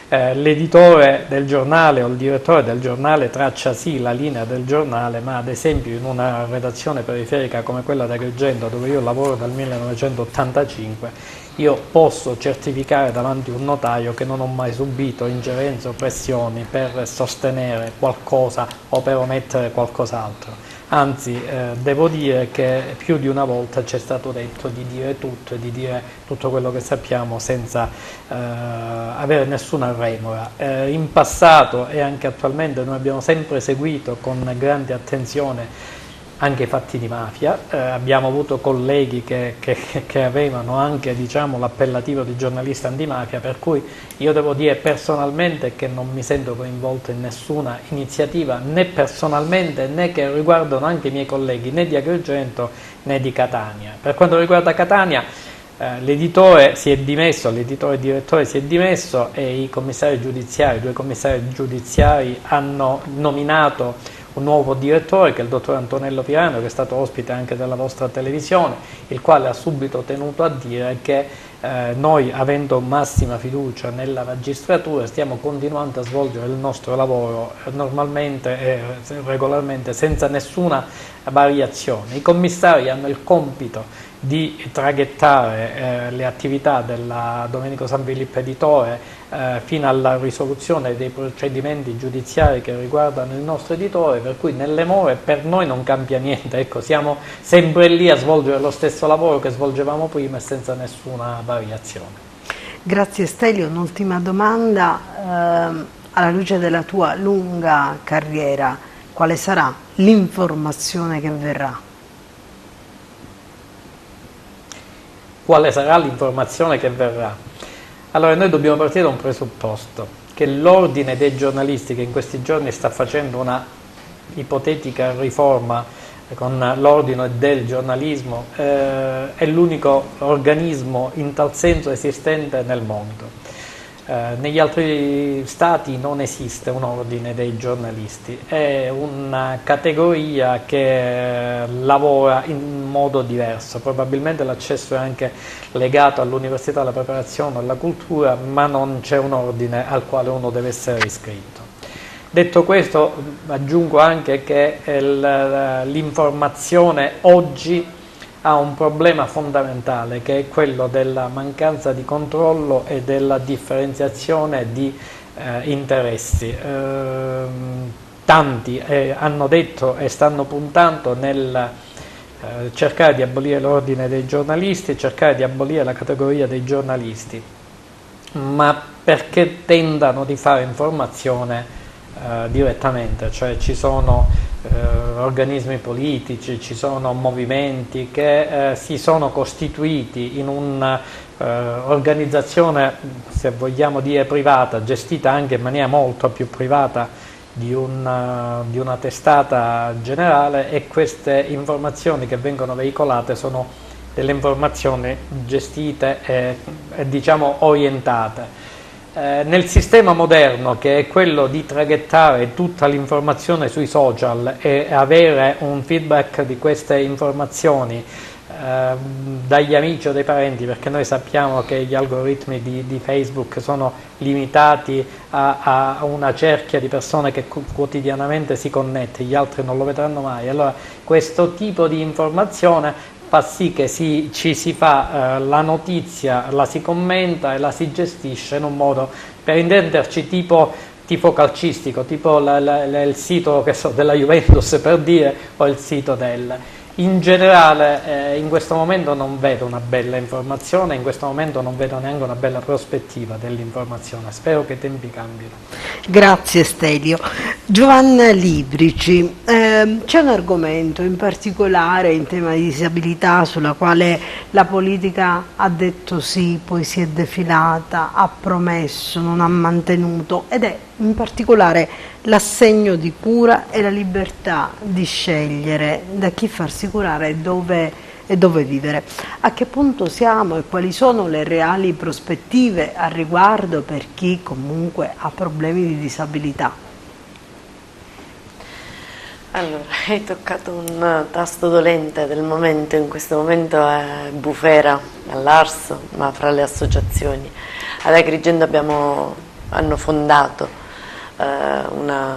B: L'editore del giornale o il direttore del giornale traccia sì la linea del giornale, ma ad esempio in una redazione periferica come quella di Agrigento, dove io lavoro dal 1985, io posso certificare davanti a un notaio che non ho mai subito ingerenze o pressioni per sostenere qualcosa o per omettere qualcos'altro. Anzi, devo dire che più di una volta ci è stato detto di dire tutto e di dire tutto quello che sappiamo senza avere nessuna remora. In passato e anche attualmente noi abbiamo sempre seguito con grande attenzione anche i fatti di mafia, abbiamo avuto colleghi che avevano anche l'appellativo di giornalista antimafia, per cui io devo dire personalmente che non mi sento coinvolto in nessuna iniziativa, né personalmente né che riguardano anche i miei colleghi né di Agrigento né di Catania. Per quanto riguarda Catania, l'editore si è dimesso, l'editore direttore si è dimesso e i commissari giudiziari, 2 commissari giudiziari hanno nominato un nuovo direttore, che è il dottor Antonello Pirano, che è stato ospite anche della vostra televisione, il quale ha subito tenuto a dire che noi, avendo massima fiducia nella magistratura, stiamo continuando a svolgere il nostro lavoro normalmente e regolarmente, senza nessuna variazione. I commissari hanno il compito di traghettare le attività della Domenico Sanfilippo Editore fino alla risoluzione dei procedimenti giudiziari che riguardano il nostro editore, per cui nelle more per noi non cambia niente, ecco, siamo sempre lì a svolgere lo stesso lavoro che svolgevamo prima e senza nessuna variazione.
A: Grazie Stelio, un'ultima domanda, alla luce della tua lunga carriera, quale sarà l'informazione che verrà?
B: Quale sarà l'informazione che verrà? Allora, noi dobbiamo partire da un presupposto, che l'ordine dei giornalisti, che in questi giorni sta facendo una ipotetica riforma con l'ordine del giornalismo, è l'unico organismo in tal senso esistente nel mondo. Negli altri stati non esiste un ordine dei giornalisti, è una categoria che lavora in modo diverso, probabilmente l'accesso è anche legato all'università, alla preparazione, alla cultura, ma non c'è un ordine al quale uno deve essere iscritto. Detto questo, aggiungo anche che l'informazione oggi ha un problema fondamentale, che è quello della mancanza di controllo e della differenziazione di interessi. Tanti hanno detto e stanno puntando nel cercare di abolire l'ordine dei giornalisti, cercare di abolire la categoria dei giornalisti, ma perché tentano di fare informazione direttamente, cioè ci sono organismi politici, ci sono movimenti che si sono costituiti in un'organizzazione, se vogliamo dire privata, gestita anche in maniera molto più privata di una testata generale, e queste informazioni che vengono veicolate sono delle informazioni gestite e diciamo orientate. Nel sistema moderno, che è quello di traghettare tutta l'informazione sui social e avere un feedback di queste informazioni dagli amici o dai parenti, perché noi sappiamo che gli algoritmi di Facebook sono limitati a una cerchia di persone che quotidianamente si connette, gli altri non lo vedranno mai. Allora questo tipo di informazione fa sì che ci si fa la notizia, la si commenta e la si gestisce in un modo, per intenderci, tipo tifo calcistico, tipo il sito della Juventus, per dire, o il sito del... In generale in questo momento non vedo una bella informazione, in questo momento non vedo neanche una bella prospettiva dell'informazione, spero che i tempi cambino.
A: Grazie Stelio. Giovanna Librici, c'è un argomento in particolare in tema di disabilità sulla quale la politica ha detto sì, poi si è defilata, ha promesso, non ha mantenuto, ed è in particolare l'assegno di cura e la libertà di scegliere da chi farsi curare e dove vivere. A che punto siamo e quali sono le reali prospettive al riguardo per chi comunque ha problemi di disabilità?
C: Allora, hai toccato un tasto dolente del momento, in questo momento è bufera all'Arso, ma fra le associazioni. Ad Agrigento hanno fondato una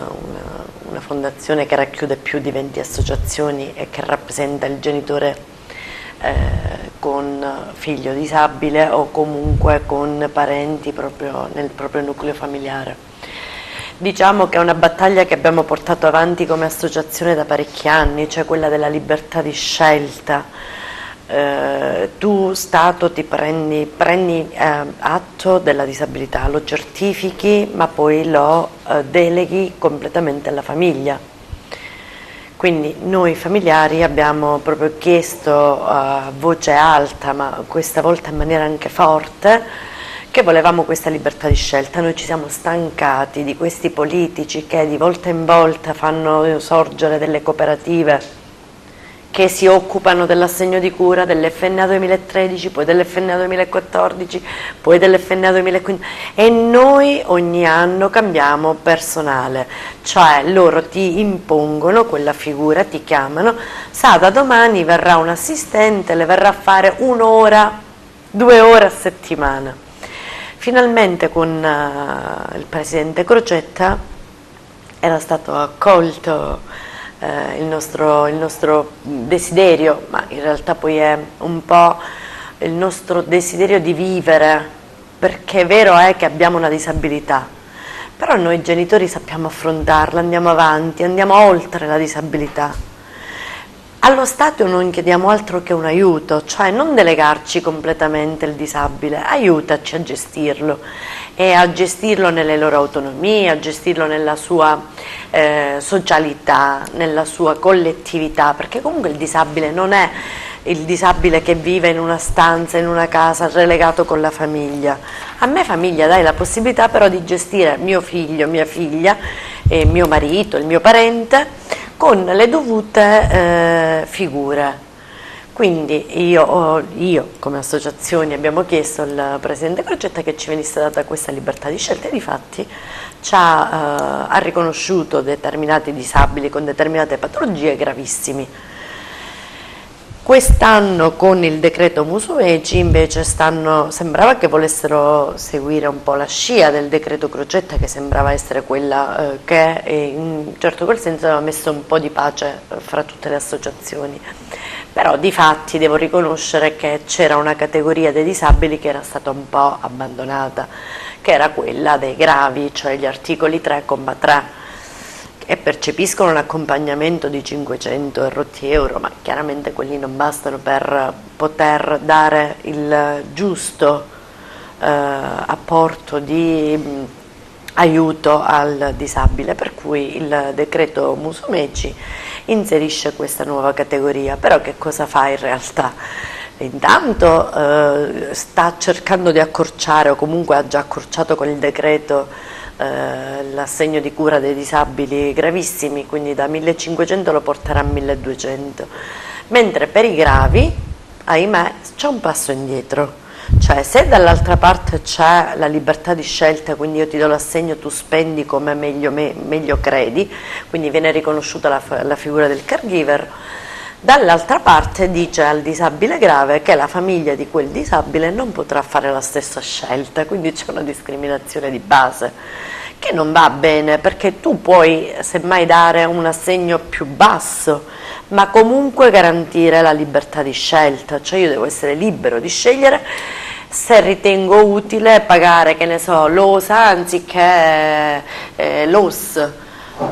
C: fondazione che racchiude più di 20 associazioni e che rappresenta il genitore con figlio disabile o comunque con parenti proprio nel proprio nucleo familiare. Diciamo che è una battaglia che abbiamo portato avanti come associazione da parecchi anni, cioè quella della libertà di scelta. Tu Stato ti prendi atto della disabilità, lo certifichi, ma poi lo deleghi completamente alla famiglia. Quindi noi familiari abbiamo proprio chiesto a voce alta, ma questa volta in maniera anche forte, che volevamo questa libertà di scelta. Noi ci siamo stancati di questi politici che di volta in volta fanno sorgere delle cooperative che si occupano dell'assegno di cura dell'FNA 2013, poi dell'FNA 2014, poi dell'FNA 2015, e noi ogni anno cambiamo personale, cioè loro ti impongono quella figura, ti chiamano, sa da domani verrà un assistente, le verrà a fare 1 ora, 2 ore a settimana. Finalmente con il presidente Crocetta era stato accolto il nostro desiderio, ma in realtà poi è un po' il nostro desiderio di vivere, perché è vero che abbiamo una disabilità, però noi genitori sappiamo affrontarla, andiamo avanti, andiamo oltre la disabilità. Allo Stato non chiediamo altro che un aiuto, cioè non delegarci completamente il disabile, aiutaci a gestirlo e a gestirlo nelle loro autonomie, a gestirlo nella sua socialità, nella sua collettività, perché comunque il disabile non è il disabile che vive in una stanza, in una casa, relegato con la famiglia. A me famiglia dai la possibilità però di gestire mio figlio, mia figlia, mio marito, il mio parente, con le dovute figure. Quindi io come associazione abbiamo chiesto al Presidente Crocetta che ci venisse data questa libertà di scelta e difatti ha riconosciuto determinati disabili con determinate patologie gravissimi. Quest'anno con il decreto Musumeci invece sembrava che volessero seguire un po' la scia del decreto Crocetta, che sembrava essere quella che in un certo qual senso aveva messo un po' di pace fra tutte le associazioni. Però di fatti devo riconoscere che c'era una categoria dei disabili che era stata un po' abbandonata, che era quella dei gravi, cioè gli articoli 3,3, e percepiscono un accompagnamento di 500 e rotti euro, ma chiaramente quelli non bastano per poter dare il giusto apporto di aiuto al disabile, per cui il decreto Musumeci inserisce questa nuova categoria. Però che cosa fa in realtà? Intanto sta cercando di accorciare, o comunque ha già accorciato con il decreto, l'assegno di cura dei disabili gravissimi, quindi da 1500 lo porterà a 1200, mentre per i gravi, ahimè, c'è un passo indietro. Cioè, se dall'altra parte c'è la libertà di scelta, quindi io ti do l'assegno, tu spendi come meglio credi, quindi viene riconosciuta la figura del caregiver, dall'altra parte dice al disabile grave che la famiglia di quel disabile non potrà fare la stessa scelta, quindi c'è una discriminazione di base che non va bene, perché tu puoi semmai dare un assegno più basso, ma comunque garantire la libertà di scelta, cioè io devo essere libero di scegliere se ritengo utile pagare, che ne so, l'OSA anziché l'OS,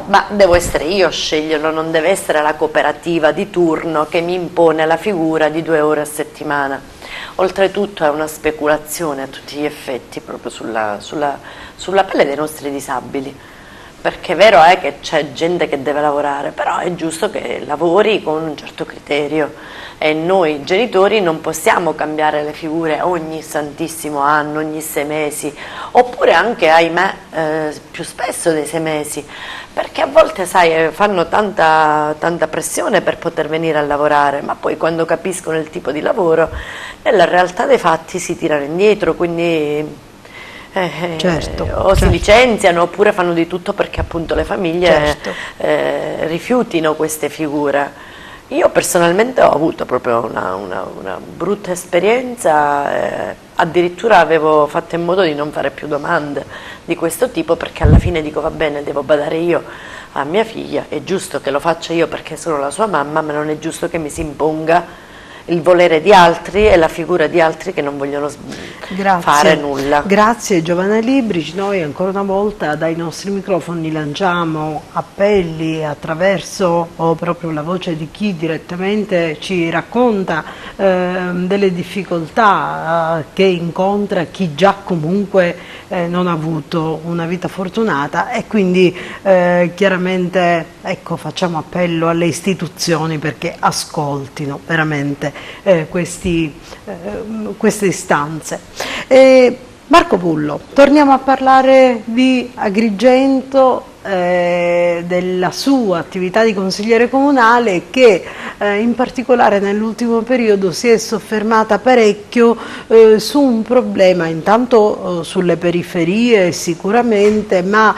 C: ma devo essere io a sceglierlo, non deve essere la cooperativa di turno che mi impone la figura di 2 ore a settimana. Oltretutto è una speculazione a tutti gli effetti proprio sulla pelle dei nostri disabili, perché è vero che c'è gente che deve lavorare, però è giusto che lavori con un certo criterio e noi genitori non possiamo cambiare le figure ogni santissimo anno, ogni 6 mesi, oppure anche, ahimè, più spesso dei 6 mesi, perché a volte, sai, fanno tanta pressione per poter venire a lavorare, ma poi quando capiscono il tipo di lavoro, nella realtà dei fatti si tirano indietro, quindi si licenziano oppure fanno di tutto perché appunto le famiglie rifiutino queste figure. Io personalmente ho avuto proprio una brutta esperienza, addirittura avevo fatto in modo di non fare più domande di questo tipo, perché alla fine dico va bene, devo badare io a mia figlia, è giusto che lo faccia io perché sono la sua mamma, ma non è giusto che mi si imponga il volere di altri e la figura di altri che non vogliono fare nulla.
A: Grazie Giovanna Librici. Noi ancora una volta dai nostri microfoni lanciamo appelli attraverso proprio la voce di chi direttamente ci racconta delle difficoltà che incontra chi già comunque non ha avuto una vita fortunata, e quindi chiaramente facciamo appello alle istituzioni perché ascoltino veramente queste istanze. Marco Pullo, torniamo a parlare di Agrigento, della sua attività di consigliere comunale, che in particolare nell'ultimo periodo si è soffermata parecchio su un problema, intanto sulle periferie sicuramente, ma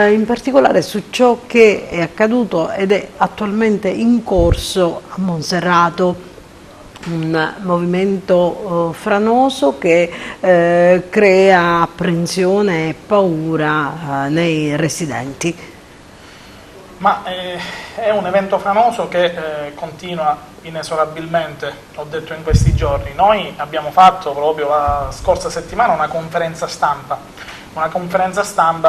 A: in particolare su ciò che è accaduto ed è attualmente in corso a Monserrato, un movimento franoso che crea apprensione e paura nei residenti.
D: Ma è un evento franoso che continua inesorabilmente, ho detto in questi giorni. Noi abbiamo fatto proprio la scorsa settimana una conferenza stampa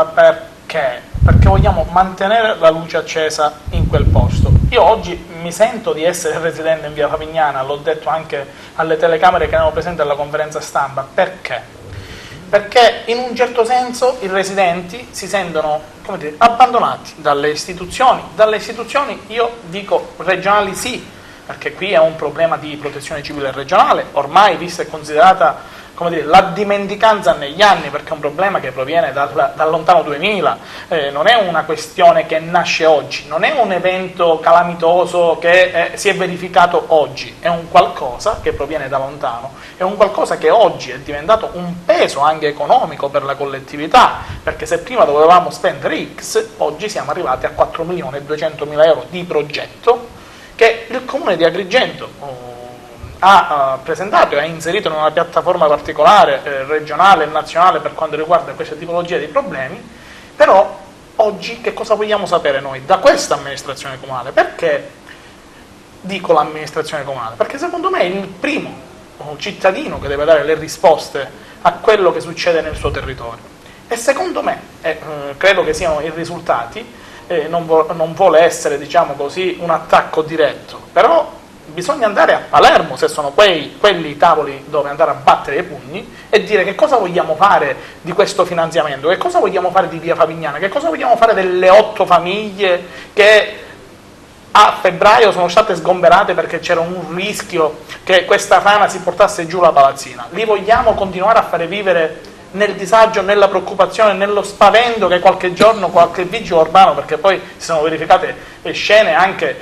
D: perché vogliamo mantenere la luce accesa in quel posto. Io oggi mi sento di essere residente in via Favignana, l'ho detto anche alle telecamere che erano presenti alla conferenza stampa. Perché? Perché in un certo senso i residenti si sentono, come dire, abbandonati dalle istituzioni. Dalle istituzioni, io dico regionali sì, perché qui è un problema di protezione civile regionale, ormai vista e considerata, come dire, la dimenticanza negli anni, perché è un problema che proviene dal lontano 2000, non è una questione che nasce oggi, non è un evento calamitoso che si è verificato oggi, è un qualcosa che proviene da lontano, è un qualcosa che oggi è diventato un peso anche economico per la collettività, perché se prima dovevamo spendere X, oggi siamo arrivati a 4.200.000 euro di progetto che il comune di Agrigento ha presentato e ha inserito in una piattaforma particolare regionale e nazionale per quanto riguarda questa tipologia di problemi. Però oggi che cosa vogliamo sapere noi da questa amministrazione comunale? Perché dico l'amministrazione comunale? Perché secondo me è il primo cittadino che deve dare le risposte a quello che succede nel suo territorio, e secondo me, credo che siano i risultati, non vuole essere, diciamo così, un attacco diretto, però bisogna andare a Palermo, se sono quelli tavoli dove andare a battere i pugni e dire che cosa vogliamo fare di questo finanziamento, che cosa vogliamo fare di via Favignana, che cosa vogliamo fare delle 8 famiglie che a febbraio sono state sgomberate perché c'era un rischio che questa frana si portasse giù la palazzina. Li vogliamo continuare a fare vivere nel disagio, nella preoccupazione, nello spavento che qualche giorno qualche vigile urbano, perché poi si sono verificate scene anche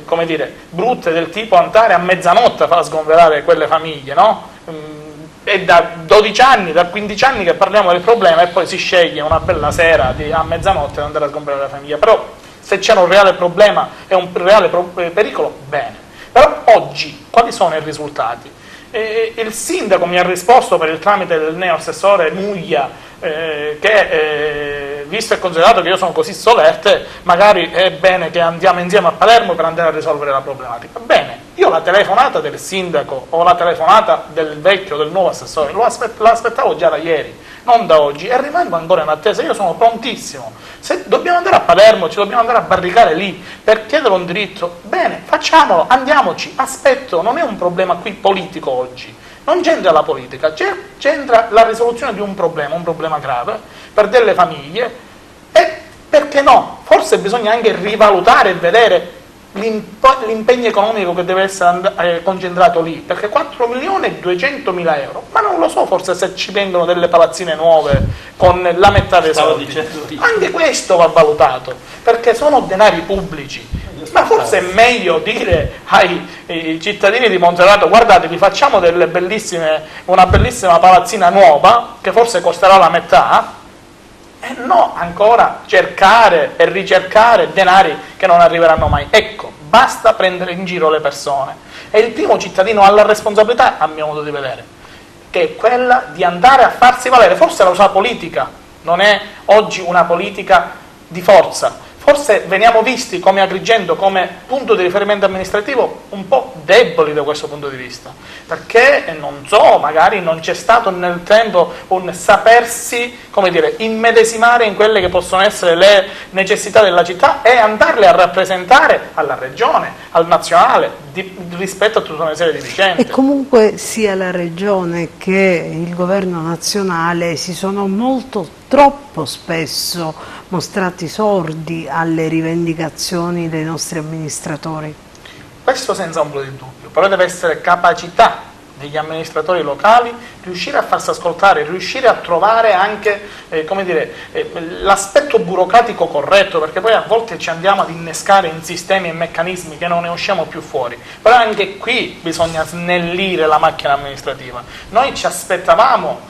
D: come dire, brutte, del tipo andare a mezzanotte a far sgomberare quelle famiglie, no? È da 12 anni, da 15 anni che parliamo del problema e poi si sceglie una bella sera a mezzanotte di andare a sgomberare la famiglia. Però se c'è un reale problema e un reale pericolo, bene. Però oggi quali sono i risultati? Il sindaco mi ha risposto per il tramite del neo-assessore Muglia che visto e considerato che io sono così solerte, magari è bene che andiamo insieme a Palermo per andare a risolvere la problematica. Bene, io la telefonata del sindaco o la telefonata del vecchio, del nuovo assessore, l'aspettavo già da ieri, non da oggi, e rimango ancora in attesa. Io sono prontissimo. Se dobbiamo andare a Palermo, ci dobbiamo andare a barricare lì per chiedere un diritto, bene, facciamolo, andiamoci, aspetto, non è un problema qui politico oggi, non c'entra la politica, c'entra la risoluzione di un problema grave per delle famiglie, e perché no, forse bisogna anche rivalutare e vedere l'impegno economico che deve essere concentrato lì, perché 4.200.000 euro, ma non lo so, forse se ci vengono delle palazzine nuove con la metà dei soldi, anche questo va valutato, perché sono denari pubblici. Ma forse è meglio dire ai cittadini di Monserrato: guardate, vi facciamo una bellissima palazzina nuova che forse costerà la metà, e no ancora cercare e ricercare denari che non arriveranno mai. Ecco, basta prendere in giro le persone, e il primo cittadino ha la responsabilità, a mio modo di vedere, che è quella di andare a farsi valere. Forse la sua politica non è oggi una politica di forza, forse veniamo visti come Agrigento, come punto di riferimento amministrativo un po' deboli da questo punto di vista, perché non so, magari non c'è stato nel tempo un sapersi, come dire, immedesimare in quelle che possono essere le necessità della città e andarle a rappresentare alla regione, al nazionale, rispetto a tutta una serie di vicende.
A: E comunque sia la regione che il governo nazionale si sono troppo spesso mostrati sordi alle rivendicazioni dei nostri amministratori.
D: Questo senza ombra di dubbio, però deve essere capacità degli amministratori locali riuscire a farsi ascoltare, riuscire a trovare anche l'aspetto burocratico corretto, perché poi a volte ci andiamo ad innescare in sistemi e meccanismi che non ne usciamo più fuori. Però anche qui bisogna snellire la macchina amministrativa. Noi ci aspettavamo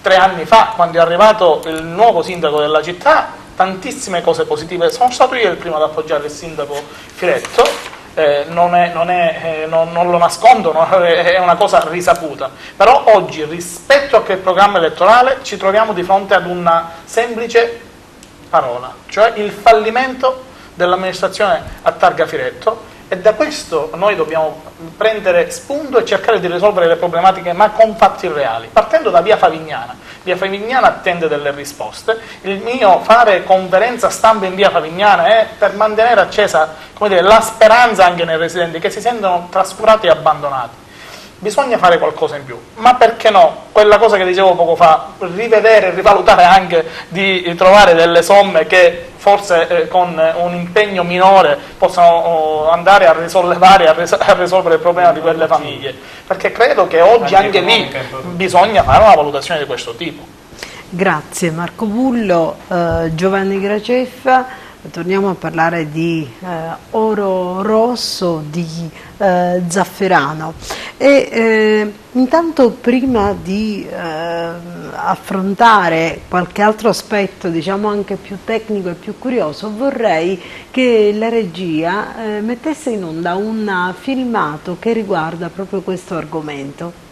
D: 3 anni fa, quando è arrivato il nuovo sindaco della città, tantissime cose positive. Sono stato io il primo ad appoggiare il sindaco Firetto, non lo nascondo, è una cosa risaputa. Però oggi, rispetto a quel programma elettorale, ci troviamo di fronte ad una semplice parola, cioè il fallimento dell'amministrazione a targa Firetto, E da questo noi dobbiamo prendere spunto e cercare di risolvere le problematiche, ma con fatti reali, partendo da Via Favignana. Via Favignana attende delle risposte. Il mio fare conferenza stampa in Via Favignana è per mantenere accesa, come dire, la speranza anche nei residenti che si sentono trascurati e abbandonati. Bisogna fare qualcosa in più, ma perché no? Quella cosa che dicevo poco fa, rivedere, rivalutare anche di trovare delle somme che forse con un impegno minore possano andare a risollevare, a risolvere il problema di quelle famiglie, perché credo che oggi anche lì bisogna fare una valutazione di questo tipo.
A: Grazie Marco Bullo, Giovanni Graceffa. Torniamo a parlare di oro rosso, di zafferano e intanto prima di affrontare qualche altro aspetto, diciamo anche più tecnico e più curioso, vorrei che la regia mettesse in onda un filmato che riguarda proprio questo argomento.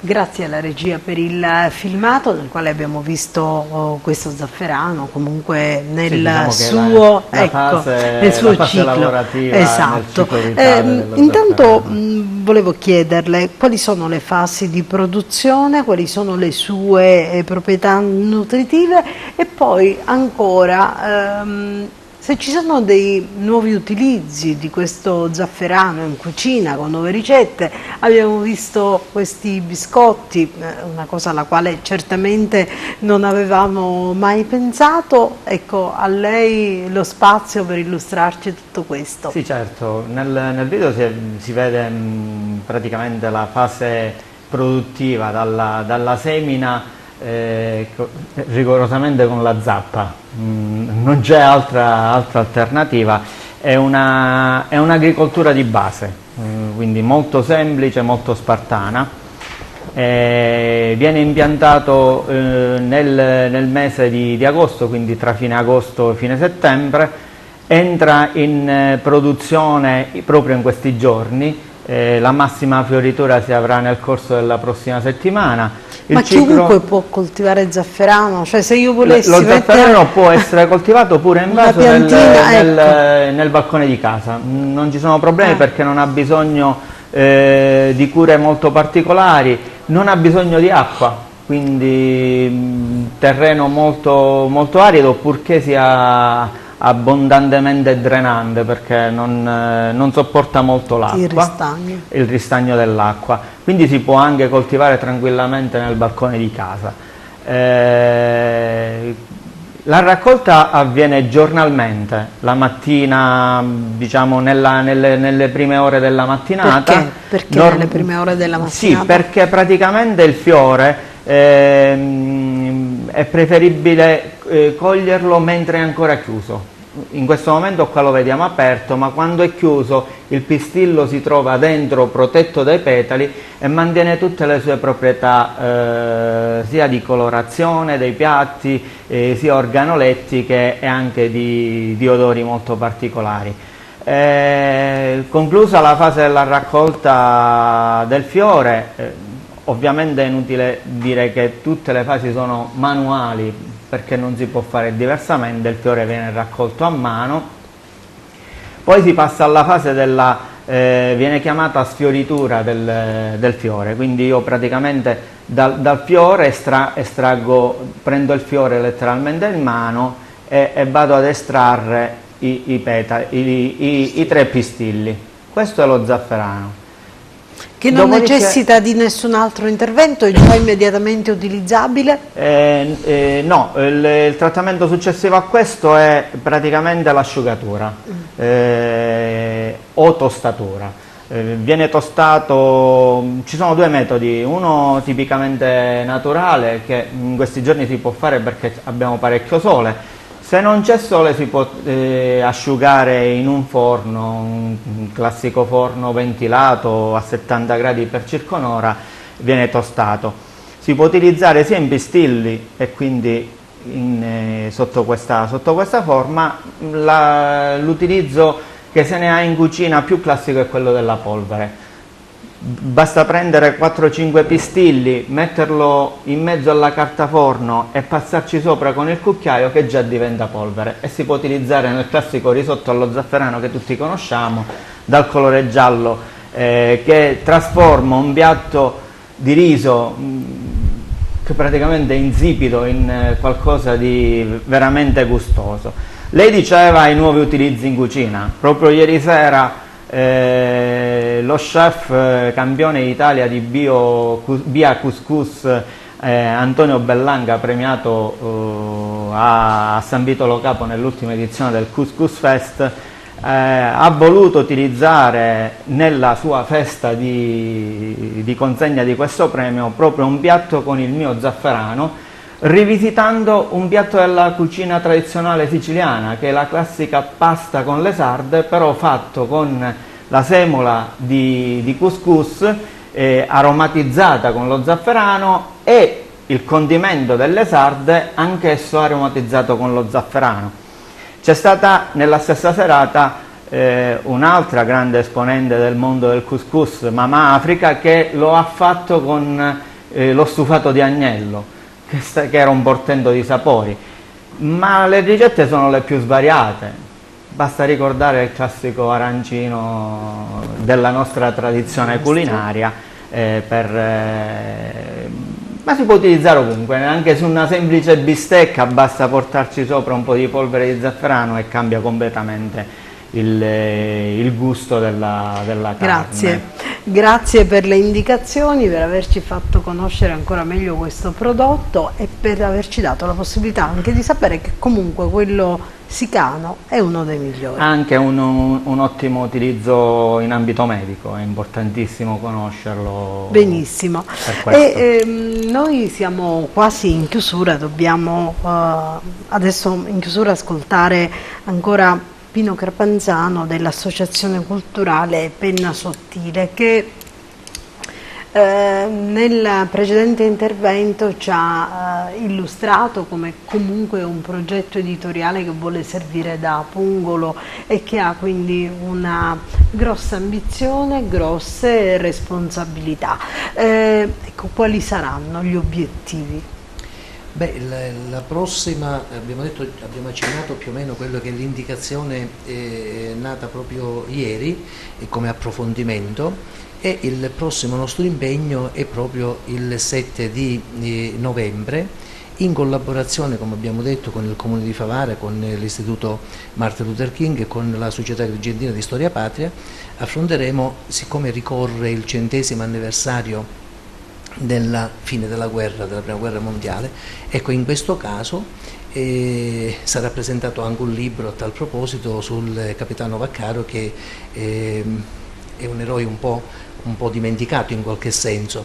A: Grazie alla regia per il filmato nel quale abbiamo visto questo zafferano comunque nel
E: diciamo
A: suo,
E: nel suo ciclo lavorativa,
A: esatto.
E: Nel
A: Intanto volevo chiederle quali sono le fasi di produzione, quali sono le sue proprietà nutritive e poi ancora se ci sono dei nuovi utilizzi di questo zafferano in cucina con nuove ricette. Abbiamo visto questi biscotti, una cosa alla quale certamente non avevamo mai pensato. Ecco, a lei lo spazio per illustrarci tutto questo.
E: Sì, certo, nel video si vede praticamente la fase produttiva dalla semina rigorosamente con la zappa. Non c'è altra alternativa, è un'agricoltura di base, quindi molto semplice, molto spartana. Viene impiantato nel mese di agosto, quindi tra fine agosto e fine settembre, entra in produzione proprio in questi giorni. La massima fioritura si avrà nel corso della prossima settimana.
A: Ma chiunque può coltivare zafferano? Cioè se io volessi
E: lo zafferano può essere coltivato pure in vaso nel balcone di casa, non ci sono problemi perché non ha bisogno di cure molto particolari, non ha bisogno di acqua, quindi terreno molto, molto arido purché sia abbondantemente drenante perché non sopporta molto l'acqua, il ristagno dell'acqua, quindi si può anche coltivare tranquillamente nel balcone di casa. La raccolta avviene giornalmente, la mattina, diciamo nelle prime ore della mattinata.
A: Perché nelle prime ore della mattinata?
E: Sì, perché praticamente il fiore è preferibile coglierlo mentre è ancora chiuso. In questo momento qua lo vediamo aperto, ma quando è chiuso il pistillo si trova dentro protetto dai petali e mantiene tutte le sue proprietà sia di colorazione dei piatti, sia organolettiche e anche di odori molto particolari. Conclusa la fase della raccolta del fiore, ovviamente è inutile dire che tutte le fasi sono manuali perché non si può fare diversamente, il fiore viene raccolto a mano, poi si passa alla fase della viene chiamata sfioritura del fiore, quindi io praticamente dal fiore prendo il fiore letteralmente in mano e vado ad estrarre i 3 pistilli. Questo è lo zafferano.
A: Che non necessita di nessun altro intervento, è già immediatamente utilizzabile?
E: No, il trattamento successivo a questo è praticamente l'asciugatura o tostatura. Viene tostato, ci sono 2 metodi, uno tipicamente naturale che in questi giorni si può fare perché abbiamo parecchio sole. Se non c'è sole si può asciugare in un forno, un classico forno ventilato a 70 gradi per circa un'ora, viene tostato. Si può utilizzare sia in pistilli e quindi sotto questa forma. L'utilizzo che se ne ha in cucina più classico è quello della polvere. Basta prendere 4-5 pistilli, metterlo in mezzo alla carta forno e passarci sopra con il cucchiaio che già diventa polvere, e si può utilizzare nel classico risotto allo zafferano che tutti conosciamo, dal colore giallo, che trasforma un piatto di riso che praticamente è insipido in qualcosa di veramente gustoso. Lei diceva i nuovi utilizzi in cucina. Proprio ieri sera lo chef campione d'Italia di Via Couscous Antonio Bellanga, premiato a San Vito Lo Capo nell'ultima edizione del Couscous Fest, ha voluto utilizzare nella sua festa di consegna di questo premio proprio un piatto con il mio zafferano, rivisitando un piatto della cucina tradizionale siciliana, che è la classica pasta con le sarde, però fatto con la semola di couscous aromatizzata con lo zafferano, e il condimento delle sarde anch'esso aromatizzato con lo zafferano. C'è stata nella stessa serata un'altra grande esponente del mondo del couscous, Mamma Africa, che lo ha fatto con lo stufato di agnello, che era un portento di sapori, ma le ricette sono le più svariate. Basta ricordare il classico arancino della nostra tradizione culinaria, ma si può utilizzare ovunque, anche su una semplice bistecca basta portarci sopra un po' di polvere di zafferano e cambia completamente il gusto della carne.
A: Grazie per le indicazioni, per averci fatto conoscere ancora meglio questo prodotto e per averci dato la possibilità anche di sapere che comunque quello sicano è uno dei migliori.
E: Anche un ottimo utilizzo in ambito medico, è importantissimo conoscerlo.
A: Benissimo. Noi siamo quasi in chiusura, dobbiamo adesso in chiusura ascoltare ancora Pino Carpanzano dell'Associazione Culturale Penna Sottile, che nel precedente intervento ci ha illustrato come comunque un progetto editoriale che vuole servire da pungolo e che ha quindi una grossa ambizione, grosse responsabilità. Ecco, quali saranno gli obiettivi?
F: Beh, la prossima, abbiamo accennato più o meno quello che è l'indicazione nata proprio ieri come approfondimento, e il prossimo nostro impegno è proprio il 7 di novembre, in collaborazione, come abbiamo detto, con il Comune di Favara, con l'Istituto Martin Luther King e con la Società Agrigentina di Storia Patria. Affronteremo, siccome ricorre il 100° anniversario della fine della guerra, della prima guerra mondiale, ecco, in questo caso sarà presentato anche un libro a tal proposito sul capitano Vaccaro, che è un eroe un po' dimenticato in qualche senso.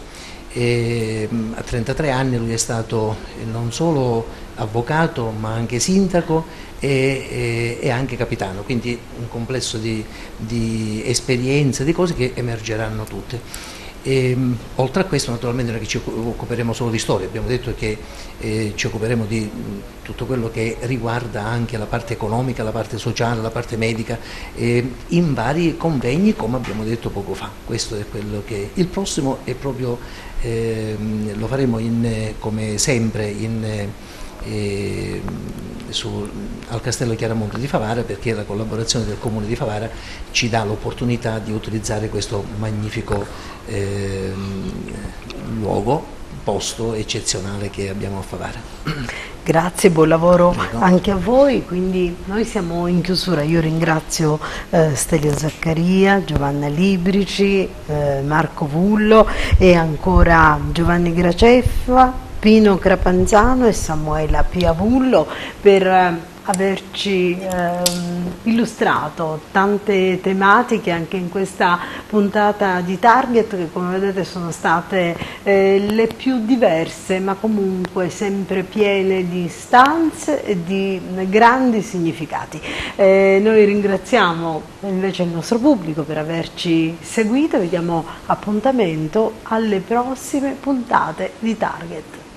F: A 33 anni lui è stato non solo avvocato ma anche sindaco e anche capitano, quindi un complesso di esperienze, di cose che emergeranno tutte. Oltre a questo, naturalmente, non è che ci occuperemo solo di storia, abbiamo detto che ci occuperemo di tutto quello che riguarda anche la parte economica, la parte sociale, la parte medica, in vari convegni, come abbiamo detto poco fa. Questo è quello che il prossimo è proprio, lo faremo come sempre al Castello Chiaramonte di Favara, perché la collaborazione del Comune di Favara ci dà l'opportunità di utilizzare questo magnifico luogo, posto eccezionale che abbiamo a Favara.
A: Grazie, buon lavoro anche a voi. Quindi noi siamo in chiusura. Io ringrazio Stelio Zaccaria, Giovanna Librici, Marco Vullo e ancora Giovanni Graceffa, Pino Crapanzano e Samuela Piavullo per averci illustrato tante tematiche anche in questa puntata di Target, che come vedete sono state le più diverse, ma comunque sempre piene di istanze e di grandi significati. Noi ringraziamo invece il nostro pubblico per averci seguito e vi diamo appuntamento alle prossime puntate di Target.